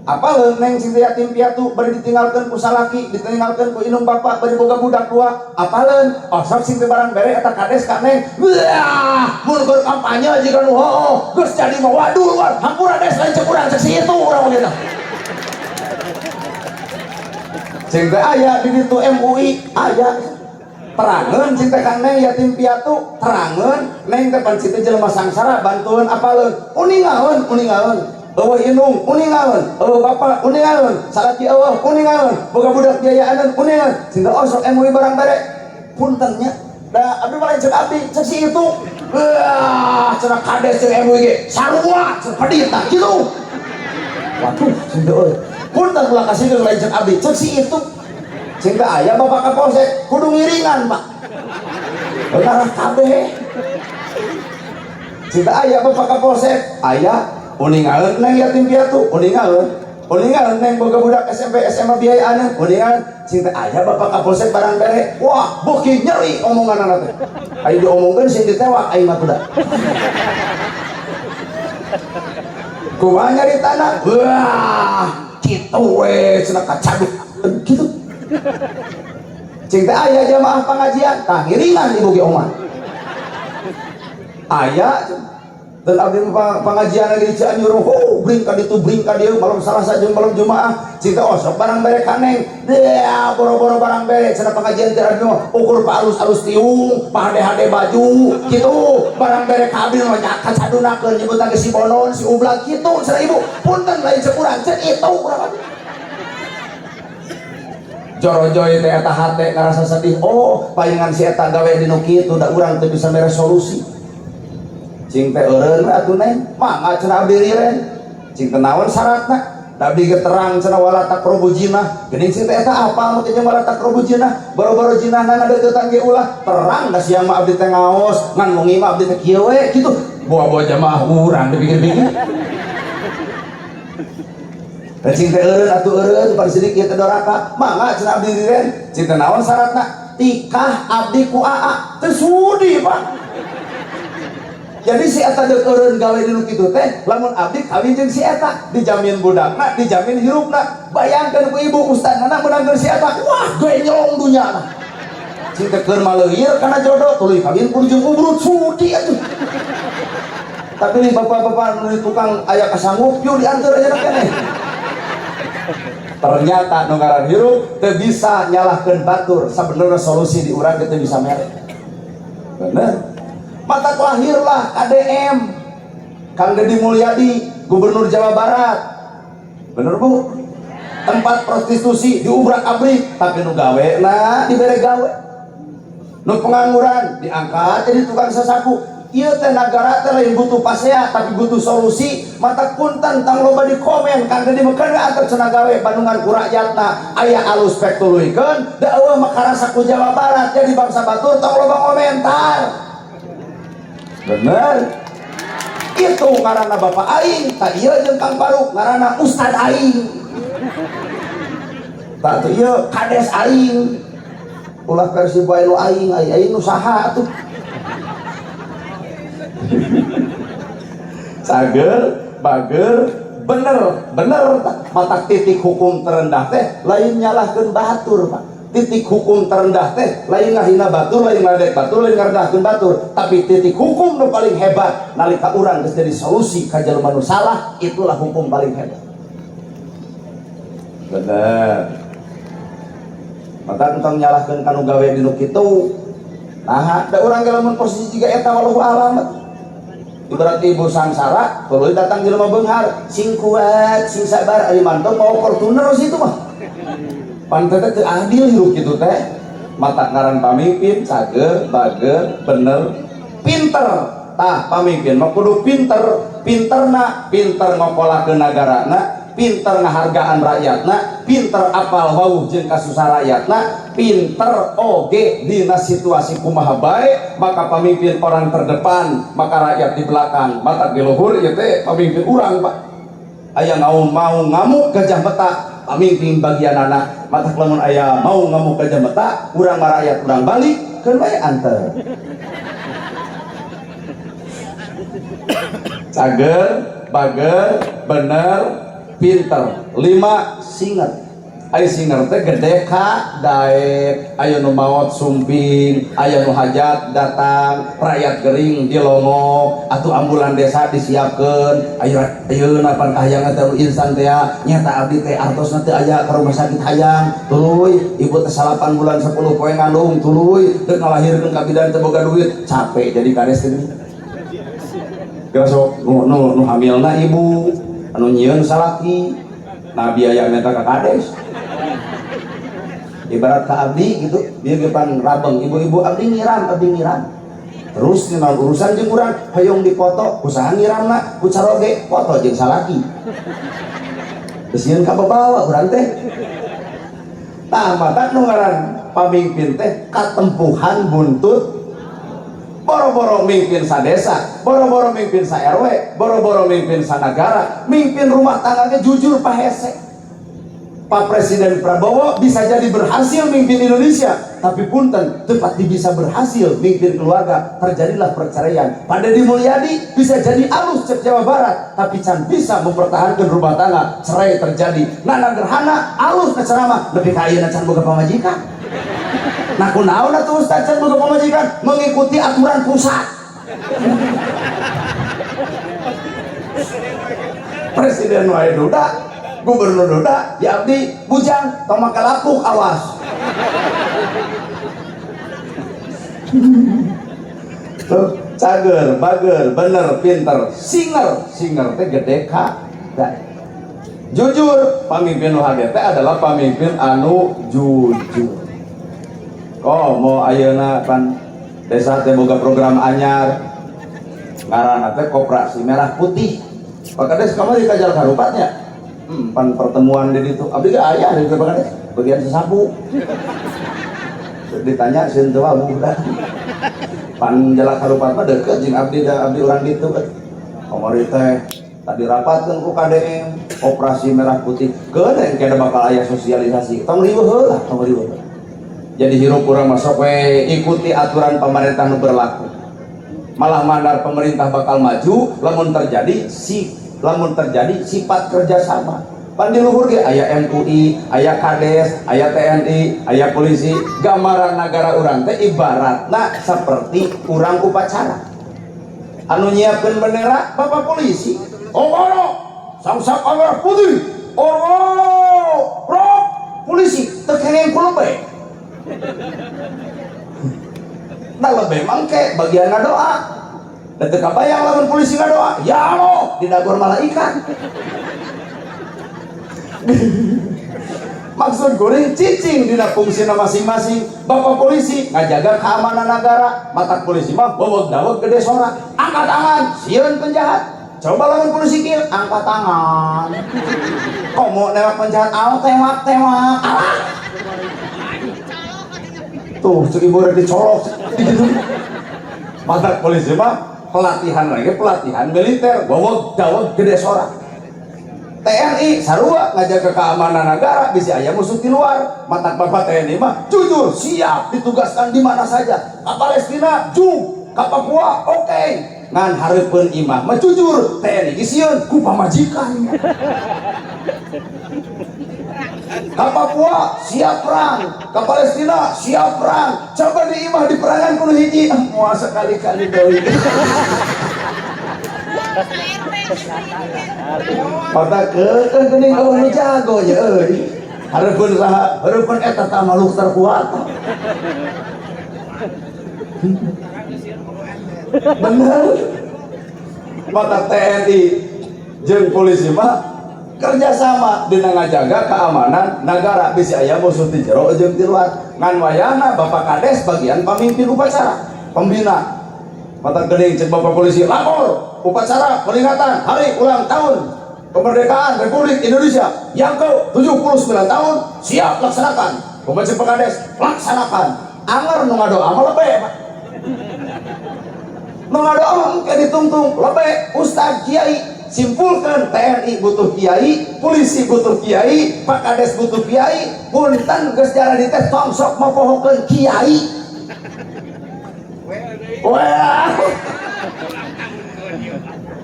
apa leuneng cinta yatim piatu bari ditinggalkeun ku salaki ditinggalkeun ku indung bapak bari boga budak 2 apaleun osok cinta barang bere eta kades ka neng wah mun keur kampanye jika nu heuh geus jadi mah waduh hampura des lain cek urang cek si itu urang oge tah cinta aya di ditu MUI aya terangeun cinta ka neng yatim piatu terangeun neng teh pan cinta jelema sangsara bantueun apaleun uningaeun eueuh indung uningaeun eueuh bapak uningaeun salaki eueuh uningaeun boga budak biayaan uningaeun cinta osok MUI barang bare punten nya da abdi mah cek abdi cek si itu wah cenah kades jeung MUI ge sarua cenah padita kitu waduh cinta euy punten ulah kasih lain cek abdi cek si itu cinta aya bapak kapolsek kudu ngiringan Pak benar kabeh cinta aya bapak kapolsek aya uningaeun neng yatim piatu uningaeun neng boga budak SMP SMA biayaan uningaeun cinta aya bapak kapolsek barang bere wah beuki nyeri omonganna teh aya diomongkeun sing ditewak aing mah budak kumaha nyaritana wah kitu we cenah kacaduk kitu cinta aya jamaah pengajian tah ngiringan ibu ge omah aya dan abdi pengajian lagi di Cianjur bring ka ditu bring ka dieu malam Salasa jeung malam Jumaah cinta osok barang bere kaneng dea boro-boro barang bere cenah pengajian teh abdi mah ukur pa alus-alus tiung pa hade-hade baju kitu barang bere ka abdi mah nya kacadunakeun nyebutan ke si bonon si ublak kitu cenah ibu punten lain cek urang cek itu urang jorojoy teh eta hate ngarasa sedih oh palingan si eta gawe di nu kitu da urang teu bisa mere solusi cing teh eureun atuh neng mangga cenah abdi riren cing teh naon syaratna abdi ge terang cenah wala taqrabu jinah geuning cing teh eta apa mun teh wala taqrabu jinah boro-boro jinahna ngadeuketan ge ulah terang da siang mah abdi teh ngaos ngan wengi mah abdi teh kieu we kitu bawa jamaah urang dipikir-pikir cing teh eureun atuh eureun pan sedikit teh doraka mangga cenah abdi riren cing teh naon syaratna tikah abdi ku aa teu sudi Pak jadi si eta deuk eureun gawe di nu kitu teh lamun abdi kawin jeung si eta dijamin budakna dijamin hirupna bayangkeun ku ibu ustadna menangkeun si eta wah genyong dunyana cinta keur maleuir kana jodoh tuluy kawin kudu jeung ubrut sudi atuh tapi li bapak-bapak nu tukang aya kasanggup yuk diantar aja keneh ternyata nu ngaran hirup teu bisa nyalahkeun batur sabenerna solusi di urang teu bisa mere bener Mata lahirlah KDM, Kang Deddy Mulyadi, Gubernur Jawa Barat. Bener Bu? Tempat prostitusi diubrak-abrik, tapi nu gawe nah dibere gawe. Nu pengangguran diangkat jadi tukang sasaku. Ieu teh nagara teh lain butuh pasea tapi butuh solusi. Mata punten tang loba di komen Kang Deddy meukeun antep cenah gawe Bandungan ku rakyatna aya alus pek tuluikeun da eueuh makarasa ku Jawa Barat jadi bangsa batur tong loba komentar. Bener. Itu ngaranna Bapak aing, tak ieu jeung Kang Baruk ngaranna Ustad aing. Tak teu ieu kades aing. Ulah versi bae lu aing, aing nu saha atuh. Sager, bager, bener mata titik hukum terendah teh lain nyalahkeun batur Pak. Titik hukum terendah teh lain ngahina batur, lain ngadek batur, lain ngarendahkeun batur. Tapi titik hukum nu paling hebat nalika urang geus jadi solusi ka jelema nu salah, itulah hukum paling hebat. Bener. Mata entong nyalahkeun kanu gawe dinu kitu. Nah, da urang ge lamun posisi jiga eta wallahu a'lam. Ibarat ibu sangsara, kalau datang di rumah benghar, sing kuat, sing sabar, ari mantap mau Fortuner situ mah. Pantai teh adil hirup gitu teh. Mata ngaran pamimpin, sager, bager, bener, pinter. Tah pamimpin mah kudu pinter, pinter ngokolakeun nagarana, pinter ngahargaan rakyatna, pinter apal wauh jeung kasusah rakyatna, pinter oge dina situasi kumaha bae, maka pamimpin orang terdepan, maka rakyat di belakang. Mata di luhur ieu teh pamimpin urang Pak. Aya mau ngamuk gajah meta, pamimpin bagianana. Mata lamun aya mau ngamuk gajah meta, urang mah rakyat urang balik keun bae anter. Cager, bager, bener, pinter. 5 singer. Ai singer teh gede ka daek, aya nu maot sumping, aya nu hajat datang, rakyat gering dilongok, atuh ambulan desa disiapkeun, ayeuna pan kahyangan teh insan teh nyata abdi teh artosna teh aya ka rumah sakit hayang, tuluy ibu teh 8 bulan 10 poe ngandung, tuluy deuk ngalahirkeun ka bidan teh boga duit, capek jadi kades teh. Sok nu hamilna ibu, anu nyieun salaki, nah biaya minta ka kades. Ibarat ka abdi gitu, dia depan rabeng, ibu-ibu abdi ngiram. Terus naon urusan jeung urang, hayong dipoto, usaha ngiramna, ku caroge foto jeung salaki. Geus sieun ka babawa urang teh. Tah mata nu ngaran pamimpin teh katempuhan buntut. Boro-boro mimpin sa desa, boro-boro mimpin sa RW, boro-boro mimpin sa negara, mimpin rumah tangganya jujur Pak Hese. Pak Presiden Prabowo bisa jadi berhasil mimpin Indonesia, tapi punten tepat bisa berhasil mimpin keluarga, terjadilah perceraian. Pak Deddy Mulyadi bisa jadi alus cek Jawa Barat, tapi can bisa mempertahankan rumah tangga, cerai terjadi. Nana Gerhana alus ke ceramah, lebih kaya can boga pamajikan. Nah kunaon atuh Ustaz can boga pamajikan, mengikuti aturan pusat. Presiden wae duda, gubernur duda, ya abdi bujang, tong maka lapuk awas. Tuh, cager, bager, bener, pinter, singer teh gede ka. Jujur, pamimpin nu hade teh adalah pamimpin anu jujur. Mau ayeuna pan desa teh boga program anyar, ngaranna teh Koperasi Merah Putih. Pakades kamari kajal karupatnya. Pan pertemuan di ditu. Abdi ge aya di pakades bagian sesapu. Ditanya sieun teu muda. Pan jala karupat mah deukeut jeung abdi urang ditu. Kamari teh tadi rapatkeun ku KDM Koperasi Merah Putih. Keun engke bakal aya sosialisasi. Tong riweuh heula, tong riweuh. Jadi hirup urang masuk ikuti aturan pemerintah nu berlaku. Malah mandar pemerintah bakal maju lamun terjadi sifat kerjasama. Pan di luhur ge aya MUI, aya Kades, aya TNI, aya polisi. Gambaran negara urang teh ibaratna seperti urang upacara. Anu nyiapkeun bendera Bapak polisi. Ongoro, sangsak merah putih. Ongoro, rok polisi teu kengeng ku lebeh. Nah lebih mangke bagian doa dan teu kabayang lamun polisi ngadoa ya Allah didagor malaikat. Maksud goreng cicing dina fungsina masing-masing. Bapak polisi ngajaga keamanan negara, mata polisi mah baweg-daweg gede sora, angkat tangan sieun penjahat. Coba lawan polisi kieu angkat tangan, komo newak penjahat aw tewak alah tuh cek ibu udah dicolok gitu. Mata polisi mah pelatihan lagi, pelatihan militer, baweg-daweg gede sora. TNI sarua ngajaga keamanan negara, bisa aya musuh di luar. Mata bapak TNI mah jujur siap ditugaskan di mana saja. Ka Palestina jung, ka Papua oke. Ngan hareupeun imah mah jujur TNI disieun ku pamajikan. Ka Papua siap perang, ka Palestina siap perang. Coba di imah diperangan kudu hiji, moal sekali-kali deui. Mata geuning eueuh nu jago nya euy. Hareupeun saha? Hareupeun eta tah makhluk terkuat. Bener. Mata TNI jeung polisi mah kerjasama dina ngajaga keamanan negara, bisa aya musuh di jero jeung di luar. Ngan wayahna Bapak Kades bagian pamimpin upacara, pembina. Mata geuning cek Bapak polisi lapor upacara peringatan hari ulang tahun kemerdekaan Republik Indonesia yang ke-79 tahun siap laksanakan. Pembaca Pekades laksanakan. Anger nu ngadoa mah lebe nu ngadoa mungkin ditungtung lebe ustad kiai. Simpulkan TNI butuh kiai, polisi butuh kiai, Pakades butuh kiai. Punten geus jara dites tong sok mapohokeun kiai. Wah,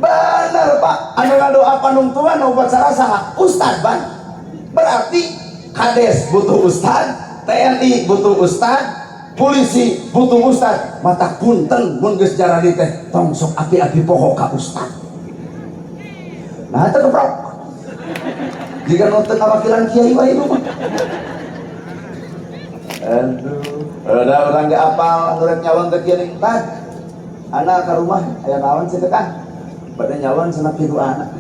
bener Pak. Anu ngadoa panungtungan upacara saha? Ustad ban. Berarti Kades butuh ustad, TNI butuh ustad, polisi butuh ustad. Mata punten mun geus jarani teh tong sok api-api poho ka ustad. Nah eta keprok. Jika nonton wakilan kiai wae itu mah. Aduh, ada orang gak apal, nurek nyalon ke kieu tah. Anak ke rumah aya naon sih Kang? Bade nyalon cenah pitu anak.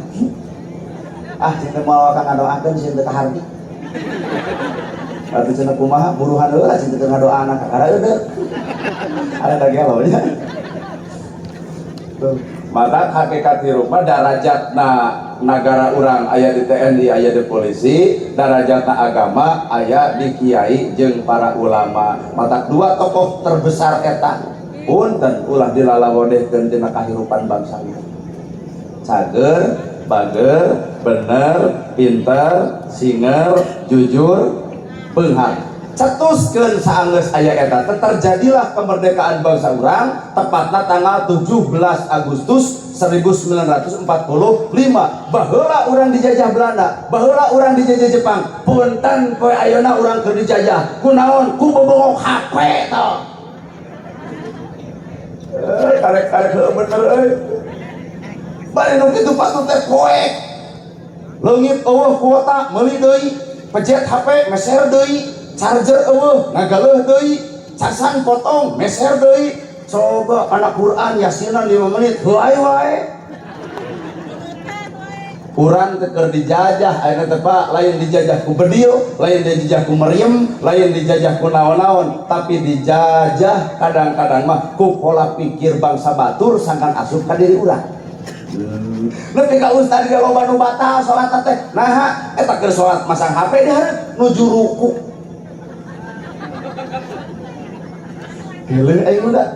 Ah, cinta mau Kang ngadoakeun cinta ka hardi. Atuh cenah kumaha buruhan heula cinta teu ngadoa anak kakara eueuh. Ada da gelo nya. Tuh, mata hakikat hirup mah darajatna negara urang aya di TNI, aya di polisi, darajatna agama aya di kiai jeung para ulama. Mata dua tokoh terbesar eta punten ulah dilalawodehkeun dina kahirupan bangsa ieu. Cager, bager, bener, pinter, singer, jujur, beunghar. Cetuskeun saanggeus aya eta terjadilah kemerdekaan bangsa urang tepatna tanggal 17 Agustus 1945. Baheula urang dijajah Belanda, baheula urang dijajah Jepang. Punten poe ayeuna urang keur dijajah. Kunaon? Ku bobongok HP tah. Karek-karek heuh bener euy. Bari nu kitu patuh teh poek. Leungit eueuh kuota meuli deui, pejet HP meser deui, charger eueuh ngagaleuh deui, casan potong meser deui. Coba anak Quran yasinan 5 menit heuai wae. Quran teh keur dijajah ayeuna teh Pak, lain dijajah ku Bedio, lain dijajah ku Maryam, lain dijajah ku naon-naon, tapi dijajah kadang-kadang mah ku pola pikir bangsa batur sangkan asup ka diri urang. Nepi ka ustad ge loba nu batal salat teh. Naha eta keur salat masang HP di hareup nuju ruku. Heuleuh aing udah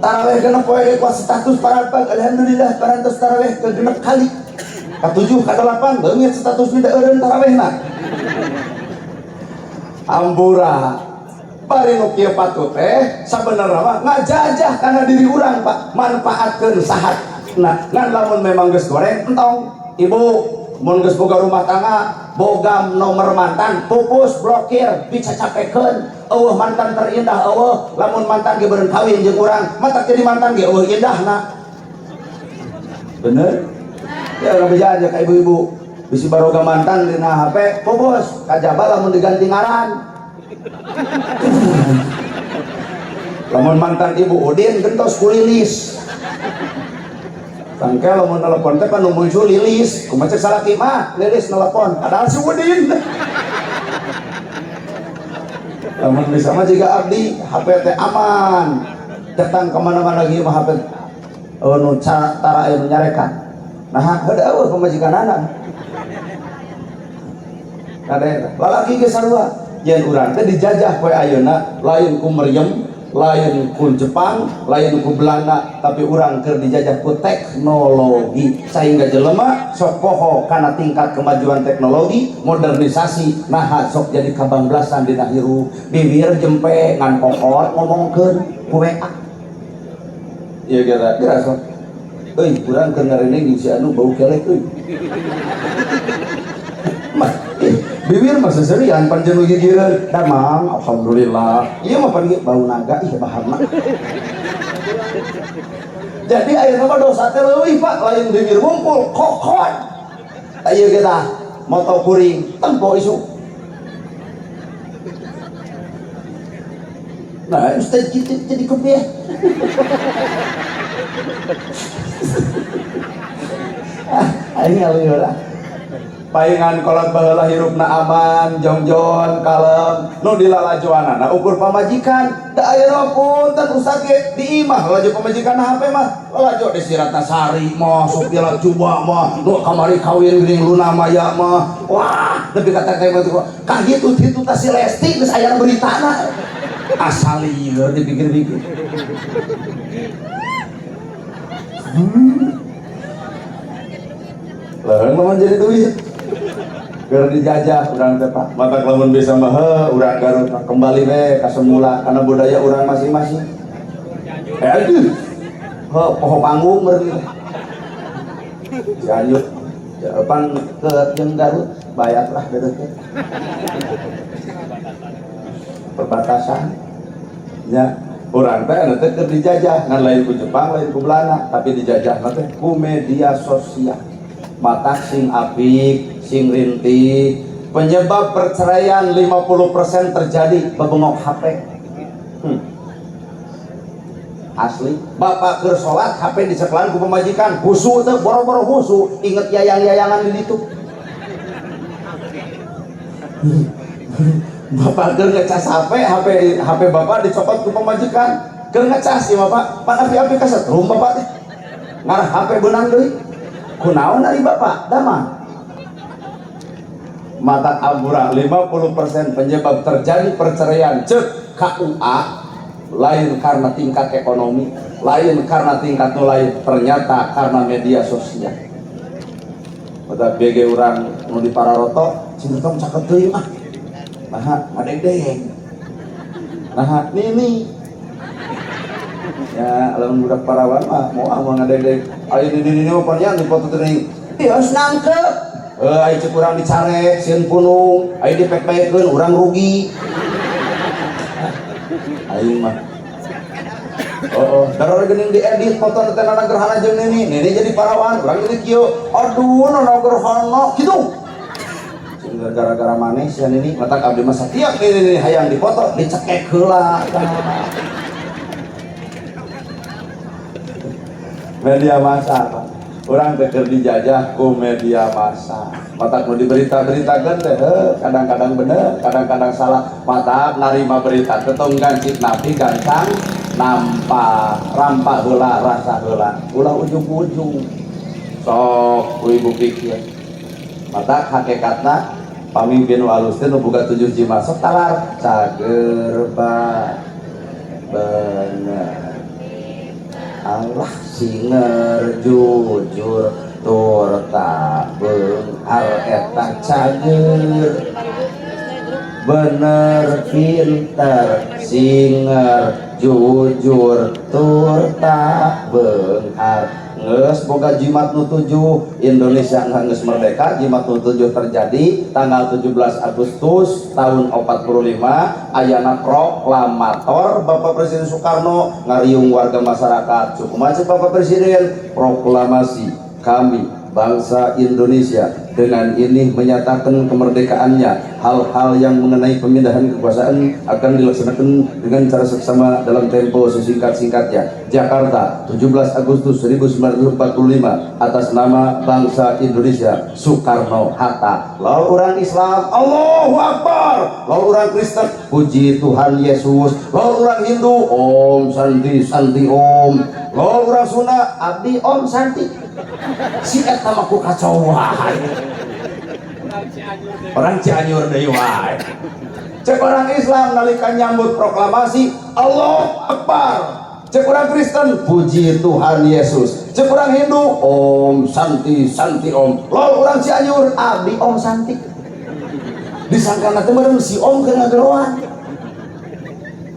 tarawih kana poe ge kuat status parampag alhamdulillah parantos tarawih ke 6 kali. Ka 7 ka 8 leungit status teh eureun tarawihna. Ambura bari nu kieu patut teh sabenerna mah ngajajah kana diri urang Pak, manfaatkeun sahat. Nah, ngan lamun memang geus goreng entong ibu mun geus boga rumah tangga boga nomor mantan pupus blokir dicacapekeun eueuh mantan terindah eueuh lamun mantan ge beureun kawin jeung urang mata jadi mantan ge eueuh indahna bener ya urang beja aja ka ibu-ibu bisi baroga mantan dina HP pupus kajaba lamun diganti ngaran lamun mantan ibu Udin gentos kulilis Tangkel mau telepon teh kan muncul Lilis, kumaha cek salaki mah Lilis telepon, padahal si Udin. Lamun bisa mah juga abdi HP teh aman, datang kemana-mana lagi mah HP nu cara anu nyarekan. Nah, heuda eueuh pamajikan anak. Kadang lalaki ge sarua, yen urang teh dijajah poe ayeuna lain ku meriam, lain ku Jepang, lain ku Belanda, tapi urang keur dijajah ku teknologi sehingga jelema sok poho kana tingkat kemajuan teknologi, modernisasi, nah sok jadi kabanglasan dina hirup, bibir jempe ngan kokot ngomongkeun ku WA. Ieu kira-kira sok. Euy, urang keur ngareneng si anu bau kelek euy. Mah, bibir mah seserian pan jeung gigireun. Damang, alhamdulillah. Ieu mah pan bau naga ih baharna. Jadi ayeuna mah dosa teh leuwih Pak, lain bibir ngumpul kokot. Ayo kita moto kuring tempo isu. Nah, ustaz kita jadi kopiah. Aing ngalih lah. Paingan kolot baheula hirupna aman, jongjon, kalem, nu dilalajoanana ukur pamajikan. Da ayeuna punten ustaz ge diimah laju pamajikan HP mah. Laju disiratna sari mah, sopilah coba mah, nu kamari kawin geuning luna maya mah. Wah, tapi kata teh mah ka kitu ta si Lesti geus aya beritana. Asal ieu dipikir-pikir. Lalu mau jadi duit biar dijajah urang teh Pak. Mata lamun bisa mah urang Garut kembali we ka semula karena budaya urang masing-masing. Aduh. Poho panggung meureun. Cianjur. Jawaban ke jeung Garut bayatlah bener teh. Perbatasan. Ya, urang teh anu teh keur dijajah ngan lain ku Jepang, lain ku Belanda, tapi dijajah teh ku media sosial. Matak sing apik, sing rintik, penyebab perceraian 50% terjadi bebengok HP. Asli, bapak keur salat HP dicekelan ku pemajikan, husu teh boro-boro husu, inget yayang-yayangan di ditu. Bapak keur ngecas HP bapak dicopot ku pemajikan, keur ngecas ya bapak, pan api-api kasetrum bapak teh. Ngarah HP beunang deui. Kunaon ari bapak? Damang. Mata amburah 50% penyebab terjadi perceraian cek KUA lain karena tingkat ekonomi, lain karena tingkat lain, ternyata karena media sosial. Pada BG urang nu di Pararoto, cinta caket teuing ah. Nah, ngadeg-deg. Nah, nini. Ya, lamun budak Parawan mah mau ngadeg-deg. Ayo di mah panjang di foto teuing. Tios nangkep. Ayo cek urang dicare, sieun punung, ayo dipek-pekeun urang rugi. Ayo mah. Darah geuning diedit foto teh nana gerhana jeung nini jadi Parawan, urang jadi kieu. Aduh, nana gerhana kitu. Gara-gara manis ya nini, matak abdi mah satiap nini hayang dipoto, dicekek heula. Media massa Pak. Orang teh keur dijajah ku media massa. Matak nu diberita-beritakeun teh kadang-kadang bener, kadang-kadang salah. Matak narima berita teh tong gancit napi gancang nampak rampak heula rasa heula. Ulah ujung-ujung. Sok ku ibu pikir. Matak hakikatna pamimpin walus teh nu boga 7 jimat sok talar cager Pak. Bener. Allah singer jujur tur tabeunghar eta cager bener pinter singer jujur tur tabeunghar geus boga jimat nu 7 Indonesia geus merdeka. Jimat nu 7 terjadi tanggal 17 Agustus tahun 45. Ayana proklamator Bapak Presiden Soekarno ngariung warga masyarakat. Cukup macet Bapak Presiden, proklamasi kami bangsa Indonesia dengan ini menyatakan kemerdekaannya. Hal-hal yang mengenai pemindahan kekuasaan akan dilaksanakan dengan cara seksama dalam tempo sesingkat-singkatnya. Jakarta, 17 Agustus 1945, atas nama bangsa Indonesia, Soekarno-Hatta. Lalu orang Islam, Allahu Akbar. Lalu orang Kristen, puji Tuhan Yesus. Lalu orang Hindu, Om Santi Santi Om. Lalu orang Sunda, Abdi Om Santi. Si eta mah ku kacauan. Orang Cianjur deui wae. Cek orang Islam nalika nyambut proklamasi Allahu Akbar. Cek orang Kristen puji Tuhan Yesus. Cek orang Hindu Om Santi Santi Om. Lalu orang Cianjur Abdi Om Santi. Disangkana teh meureun si Om keur ngageroan.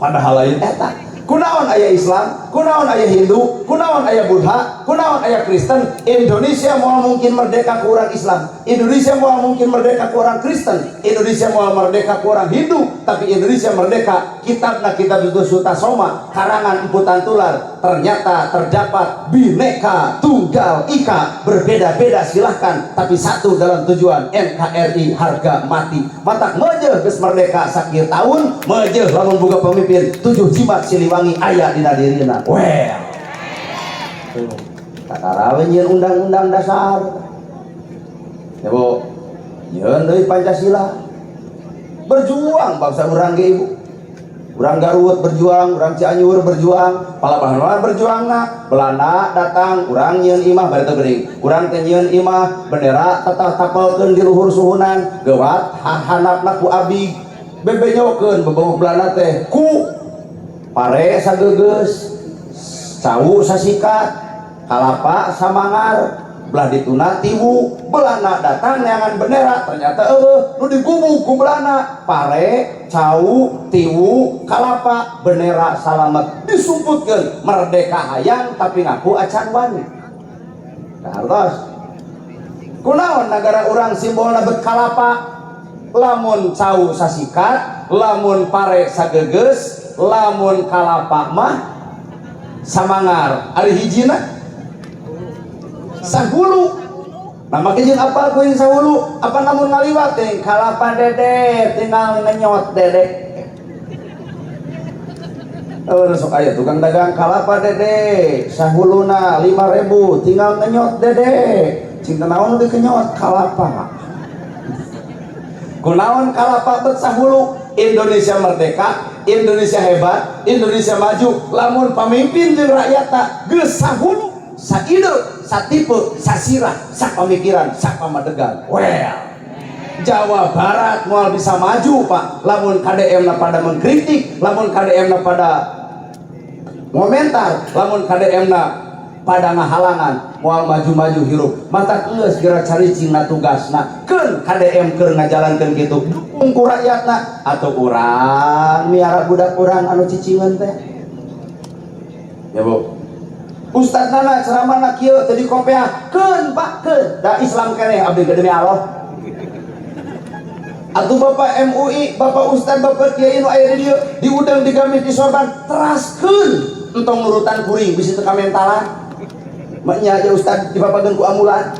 Padahal lain eta. Kunaon aya Islam, kunaon aya Hindu, kunaon aya Buddha, kunaon aya Kristen. Indonesia mau mungkin merdeka ke orang Islam, Indonesia mau mungkin merdeka ke orang Kristen, Indonesia mau merdeka ke orang Hindu, tapi Indonesia merdeka kitabna kitab itu Sutasoma karangan Empu Tantular. Ternyata terdapat Bhinneka Tunggal Ika, berbeda-beda silahkan, tapi satu dalam tujuan NKRI harga mati. Matak meujeul geus merdeka sakieu tahun, meujeul lamun boga pemimpin 7 jimat Siliwangi aya dina dirina. Well, kakarawe nyieun undang-undang dasar. Ya Bu, nyieun deui Pancasila. Berjuang bangsa urang ge Ibu. Urang Garut berjuang, urang Cianjur berjuang, Palabahan berjuang na. Belanda datang, urang nyieun imah bari teu geuning. Urang teh nyieun imah, bendera teteh tapelkeun di luhur suhunan, geuwat hanapna ku abdi. Bebe nyokeun bebeu Belanda teh ku pare sageugeus, cau sasikat, kalapa samangar, belah dituna tiwu. Belanda datang neangan bendera, ternyata nu digubu ku Belanda, pare, cau, tiwu, kalapa, bendera salamet disumputkeun. Merdeka hayang tapi ngaku acan wani. Hartos. Kunaon negara urang simbolna bet kalapa? Lamun cau sasikat, lamun pare sageugeus, lamun kalapa mah samangar. Ari hijina sahulu. Nah makanya apa kuing sahulu? Apa namun ngaliwat teh kalapa dede tinggal ngenyot dede. Sok aya tukang dagang kalapa dede sahuluna 5.000 tinggal ngenyot dede. Cinta naon teh kenyot kalapa. Kunaon kalapa bet sahulu? Indonesia merdeka, Indonesia hebat, Indonesia maju. Lamun pamimpin jeung rakyatna geus sahulu, saide, satipe, sasirah, sapamikiran, sapamadegan. Well, Jawa Barat moal bisa maju Pak. Lamun KDM-na pada mengkritik, lamun KDM-na pada ngomentar, lamun KDM-na pada ngahalangan, moal maju-maju hirup. Mata geus geura caricingna tugasna. Keun KDM keur ngajalankeun kitu. Dukung ku rakyatna atau urang miara budak urang anu cicingeun teh. Ya Bu. Ustaz nana ceramahna kieu teu dikopeah. Keun Pak, keun. Da Islam keneh abdi demi Allah. Atuh Bapak MUI, Bapak Ustaz, Bapak Kiai nu aya di dieu, diudang digamis disorban, teraskeun entong nurutan kuring bisi teu kamentalan. Maknya aja Ustaz dipapageun ku amulan.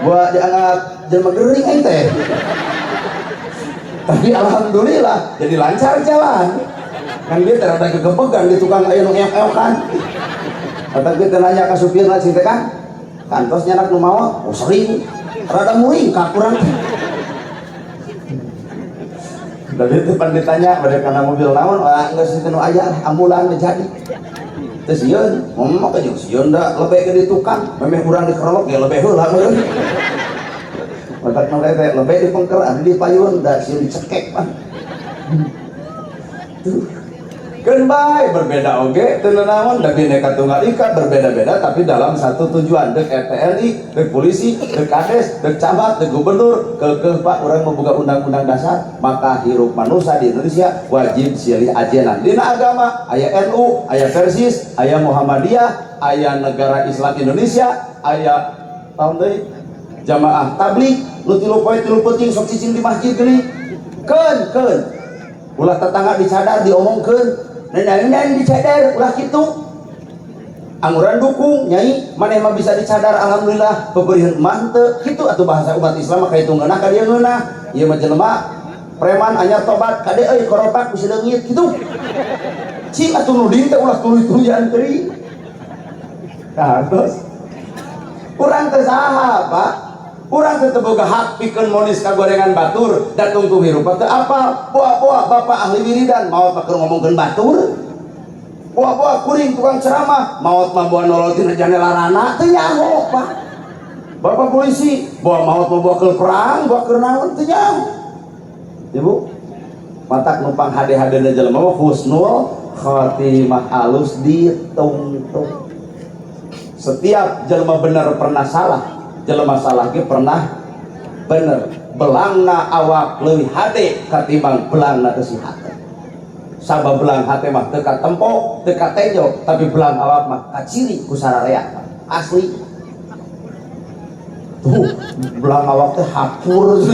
Gua dianggap jelema geuring aing teh. Tapi alhamdulillah jadi lancar jalan. Kan dia terada kegepegan di tukang aya nu eok-eokan. Kata kita nanya ka supirna sing teh kan, kantos nyanak nu maot, oh sering. Rada muring ka kurang. Dari itu pan ditanya pada kana mobil naon, geus itu nu aya ambulan jadi. Teu sieun, mah ka jeung sieun da lebih ke di tukang, memeh urang dikerolok ge lebih heula meureun. Matak nu teh lebih di pengker anu di payun da sieun dicekek mah. Tuh. Keun bae berbeda oge teu naon da Bhinneka Tunggal Ika berbeda-beda tapi dalam satu tujuan. Deuk TNI, deuk polisi, deuk kades, deuk camat, deuk gubernur, keukeuh Pak urang membuka undang-undang dasar, maka hirup manusia di Indonesia wajib silih ajenan. Dina agama aya NU, aya Persis, aya Muhammadiyah, aya Negara Islam Indonesia, aya taun deui Jamaah Tabligh, nu 3 poe 3 penting sok cicing di masjid geuning. Keun. Ulah tetangga dicadar diomongkeun. Nenek dicadar ulah kitu. Angguran dukung nyai mana mah bisa dicadar alhamdulillah peberian mantep gitu atau bahasa umat Islam kayak itu ngeunah ka dieu ngeunah ieu mah jelema preman anyar tobat kade euy koropak bisa leungit gitu cing atuh nuding teh ulah tuluy-tuluyan teuing kados urang teh saha Pak urang teh teu boga hak pikeun monis kagorengan batur datung ku hirup teh apa poa-poa bapak ahli wiridan maot mah keur ngomongkeun batur buah kuring tukang ceramah maut mah buah nolotin janelarana teu nyaho Pak bapak polisi buah maut mah buah keur perang buah keur naon teu nyaho ibu matak numpang hade-hadena jelema mah husnul khotimah alus ditungtung setiap jelema bener pernah salah jelema salah ge pernah bener belangna awak leuwih hade katimbang belangna teu sihat sabab belang hati mah dekat tempok dekat tejo tapi belang awak mah kaciri ku sararea asli tuh belang awak teh hapur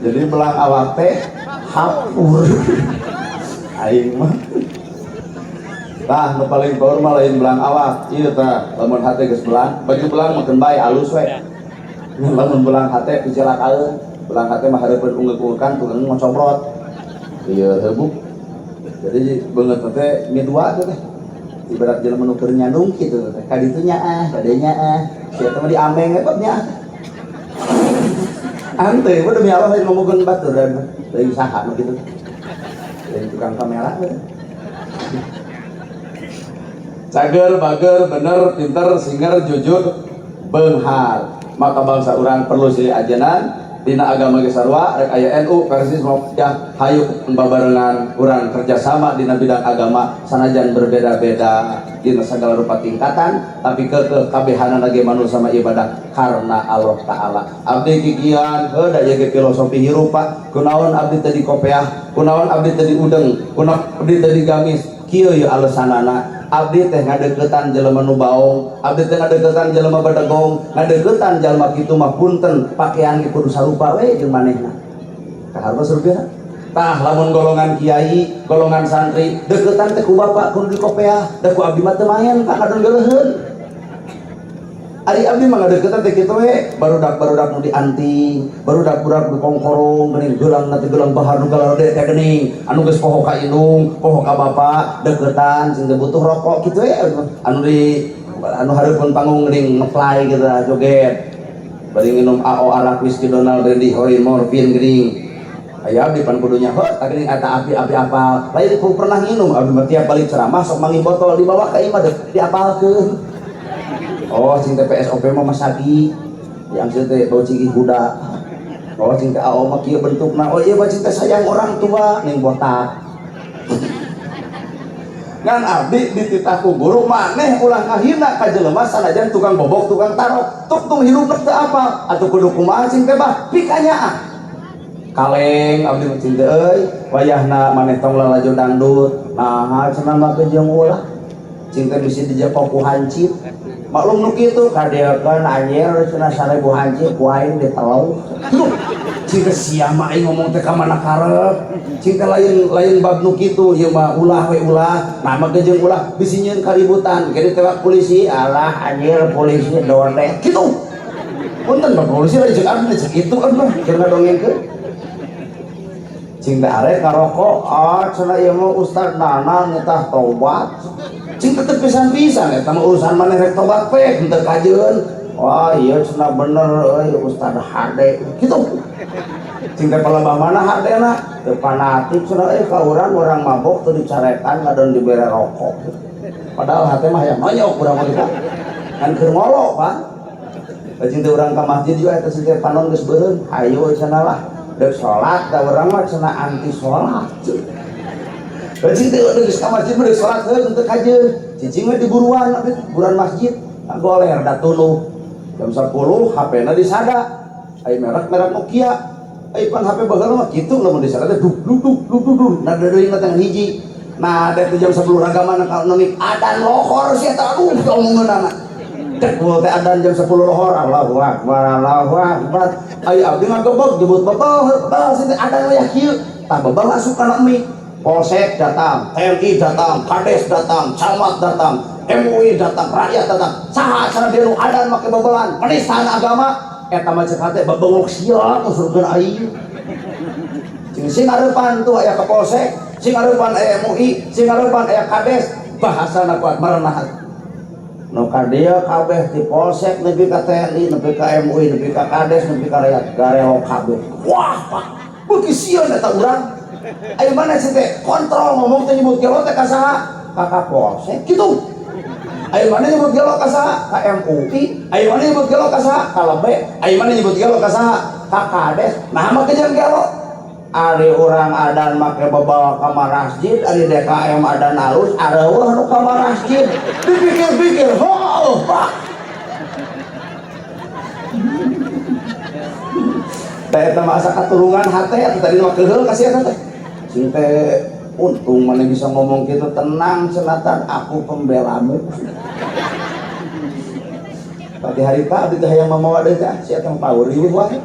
jadi belang awak teh hapur aing mah tah nu paling power mah lain belang awak ieu tah lamun hate geus belang baju belang makin bae alus we lamun belang hate dicelakaeun belang hati mah hareupeun unggeuk-unggekan tukang ngocomrot ieu heubuh jadi beungeut teh midua teh ibarat jelema nu keur nyandung kitu teh ka ditu nya kadenya sia teh mah diameng we nya ante we demi Allah lain ngomongkeun baturan teuing saha mah kitu lain tukang kamera we cager bager bener pinter singer jujur beunghar maka bangsa urang perlu silih ajenan dina agama ge sarua rek aya NU versi Muhammadiyah hayu babarengan urang kerjasama dina bidang agama sanajan berbeda-beda dina segala rupa tingkatan tapi kekeh kabehanana ge manusia sama ibadah karena Allah taala abdi kikian heuda ye ge filosofi hirup Pak kunaon abdi teh di kopiah kunaon abdi teh di udeng kunaon abdi teh di gamis kieu ye alesanana abdi teh ngadeuketan jelema nu baong abdi teh ngadeuketan jelema badegong ngadeuketan jalma kitu mah punten pakaian ge kudu sarupa we jeung manehna kaharep surga tah lamun golongan kiai golongan santri deuketan teh ku bapak kudu di kopiah da ku abdi mah teu maen tak kadon geuleheun ari abdi mah ngadeuketan teh kitu we barudak-barudak nu dianting barudak-barudak nu kongkorong geuning geulang nanti geulang bahar nu galode teh geuning anu geus poho ka indung poho ka bapak deuketan sing teu butuh rokok kitu we anu hareupeun panggung geuning ngeplay gitu joget bari nginum AO arak whisky Donald ready heroin morfin geuning aya abdi pan kudu nyaho tak geuning eta api apa lain ku pernah nginum abdi mah tiap balik ceramah sok mangi botol dibawa ka imah diapalkeun oh cinta PSOP mah masagi yang cinta bau cigi kuda oh cinta AO mah kieu bentukna oh iya mah cinta sayang orang tua ning botak ngan abdi dititah ku guru maneh ulah ngahina ka jelema sanajan tukang bobok tukang tarok tuk hirup teh apa atuh kudu kumaha cinta bah pikanya kaleng abdi mah cinta euy wayahna maneh tong lalajo dangdut nah cenah mah jeung ulah cinta bisi dijepok ku hancit maklum nu kitu kadeakeun anjir cenah 1000 hancit ku aing diteleu cinta sia mah aing ngomong teh ka mana karep cinta lain bab nu kitu ieu mah ulah we ulah nama ge jeung ulah bisi nyieun kaributan kene tewak polisi alah anjir polisi dodet kitu punten Pak polisi lain jeung abdi cek kitu atuh keur ngadongengkeun cinta arek karokok cenah ieu mah Ustaz Nana ngetah tobat cing tetep pisan-pisan eta mah urusan maneh rek tobat we henteu kajeun wah ieu cenah bener euy Ustaz Hade kitu cing teh palebah mana hadena teu fanatik cenah ka urang mabok teu dicarekan ngadon dibere rokok padahal hate mah hayang nonyok urang mah kan keur ngolo Pak cing teh urang ka masjid juga eta sing panon geus beureum hayu cenah lah deuk salat da urang mah cenah anti salat cing teh geus ka masjid mah deuk salat heuh teu kajeun cicing mah di buruan masjid goler da tuluh jam 10 HP-na disada aya merek Nokia aya pan HP baheula mah kitu lamun disada teh duk nah deui na teh hiji nah da jam 10 ragamana ka nomik adan lohor sia teh aduh omongeunana dek teh adan jam 10 lohor Allahu akbar aya abdi ngagebeg jebut bapak sih adan we kieu tah bapak masuk kana mik Polsek datang, TNI datang, Kades datang, Camat datang, MUI datang, rakyat datang. Saha sana dia nu adan make babelan, penistaan agama. Eta mah cek hate babengok sia usulkeun aing. Sing arepan tuh aya Kapolsek, sing arepan aya MUI, sing arepan aya Kades, bahasana kuat merenah. Nu ka dieu kabeh ti Polsek nepi ka TNI, nepi ka MUI, nepi ka Kades, nepi ka rakyat gareo kabeh. Wah, Pak, beuki sieun eta urang. Ayo mana sih teh kontrol ngomong teh nyebut gelo teh ka saha? Ka Kapolsek kitu. Ayo mana nyebut gelo ka saha? Ka MUI. Ayo mana nyebut gelo ka saha? Ka Lebe. Ayo mana nyebut gelo ka saha? Ka Kades. Nah mah kejeun gelo. Ari urang adan make babawa ka masjid, ari DKM adan alus, areueuh nu ka masjid. Dipikir-pikir, oh, Pak. Eta masa katurungan hate atuh tadi mah keheul kasih eta teh. Sing teh untung mana bisa ngomong gitu, tenang senatan aku pembelamu. Tadi hari Pak abdi teh hayang mamawa deui teh sia teh power ieu wae.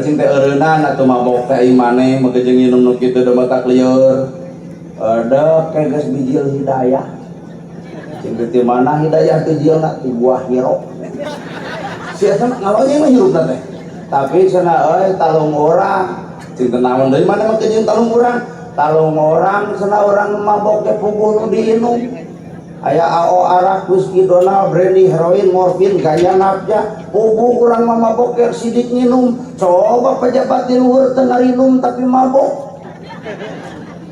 Cing teh eureunnan atuh mabok teh ieu maneh megejeng nginum nu kitu da mata lieur. Ada keges bijil hidayah. Cing teh mana hidayah teh jielna ti buah hiro. Sia teh ngalonye mah hirupna teh. Tapi cenah euy talung urang cing teu naon deui mana mah jeung talung orang cenah urang mabok ge puguh nu diinum aya AO arak whisky Donald brandy heroin morfin ganja nafja puguh urang mah mabok ge sidik nginum coba pejabat di luhur teu ngarinum tapi mabok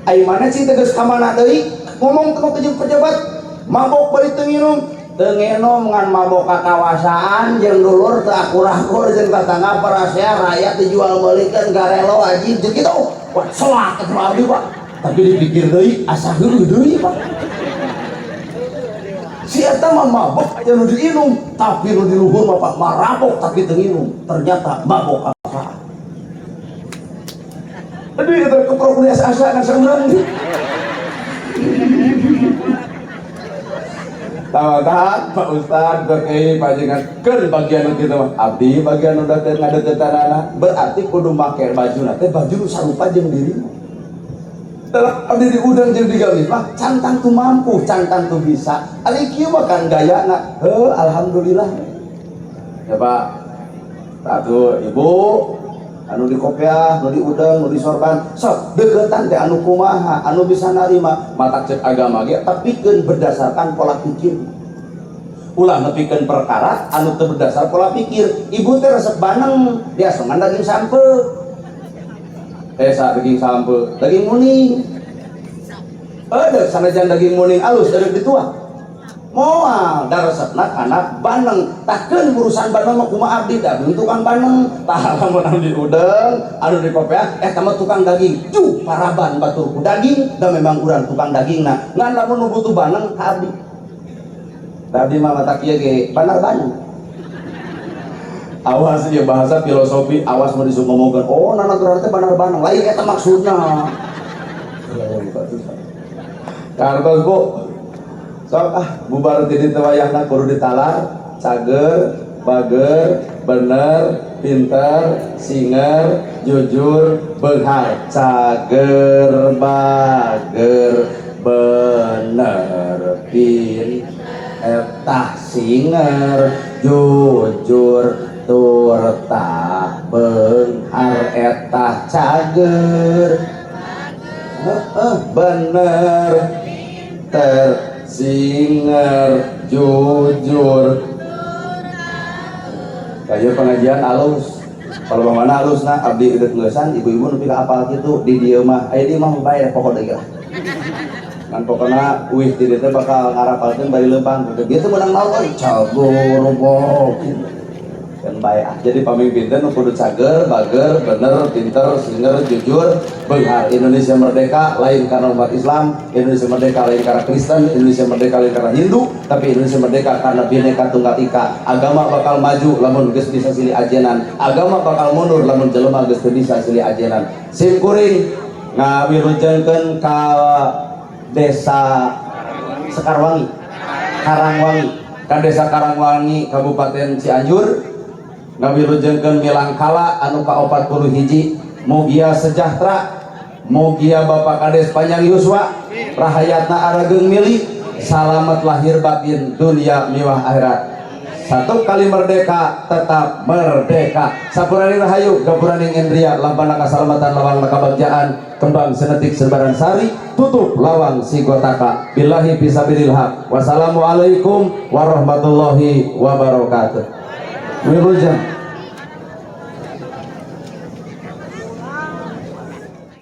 ai mana sih tegas ka mana deui ngomong teu jeung pejabat mabok bari teu nginum teu nginum ngan mabok ka kawasaan jeung dulur teu akur-akur jeung tatangga parasea rakyat dijual meulikeun garelo aji jeung kitu. Wah, salah atuh abdi, Pak. Tapi dipikir deui asa heueuh deui, Pak. Si eta mah mabok aya nu diinum, tapi nu di luhur mah Pak marabok tapi teu nginum. Ternyata mabok ka saha. Aduh, eta keprok di asa-asa kan saurang. Tawakan Pak Ustad berkei panjenengan keur bagian kitu mah abdi bagian udah teu ngadeukeutanana berarti kudu make bajuna teh baju sarupa jeung diri dalam abdi di udang jeung digawi mah cantang tu mampu cantang tu bisa ari kieu mah kan gayana alhamdulillah ya Pak satu ibu anu di kopiah, anu di udang, anu di sorban sok deketan teh anu kumaha, anu bisa narima mata cek agama ge tapikeun berdasarkan pola pikir ulah nepikeun perkara anu teu berdasar pola pikir ibu teh resep baneng dia songan daging sampe daging sampe daging muning ada sanajan daging muning alus ada dituang moal da resepna kana baneng takeun urusan baneng mah kumaha abdi da tukang baneng tah lamun anu di udang anu di kopiah eta mah tukang daging juh paraban baturku daging da memang urang tukang dagingna ngan lamun nu butuh baneng ka abdi da abdi mah mata kieu ge banar baneng awas ieu bahasa filosofi awas mau disuruh ngomongkeun oh nana gerana teh banar baneng lain eta maksudna kartos Bu sok bubar ti dieu wayahna kudu ditalar cager bager bener pinter singer jujur beunghar cager bager bener pinter singer jujur turta beunghar eta cager bener singer jujur kayak pengajian alus kalau mana alus nah abdi udah tulisan ibu-ibu nepi ka apal kitu di dieu mah aya di mah bayar pokok deui lah ngan pokona wih di dieu teh bakal ngarapalkeun bari leumpang kitu kitu meunang naon cagur bok dan baik jadi pamimpin teh kudu cager bager bener pinter singer jujur beunghar Indonesia merdeka lain karena umat Islam Indonesia merdeka lain karena Kristen Indonesia merdeka lain karena Hindu tapi Indonesia merdeka karena Bhinneka Tunggal Ika agama bakal maju lamun geus bisa silih ajenan agama bakal mundur lamun jelema geus teu bisa silih ajenan sim kuring ngawilujengkeun ka desa Sekarwangi Karangwangi ka desa Karangwangi Kabupaten Cianjur ngawilujengkeun Milangkala anu ka 41 mugia sejahtera mugia Bapak Kades panjang yuswa, rahayatna arageng milih, salamet lahir batin dunia miwah akhirat. Satu kali merdeka tetap merdeka. Sapurani rahayu gapuraning indria lampana kasalamatan lawang kabagjaan kembang senetik serbaran sari tutup lawang sigotaka billahi fisabilil haq. Wassalamualaikum warahmatullahi wabarakatuh. Wilujeng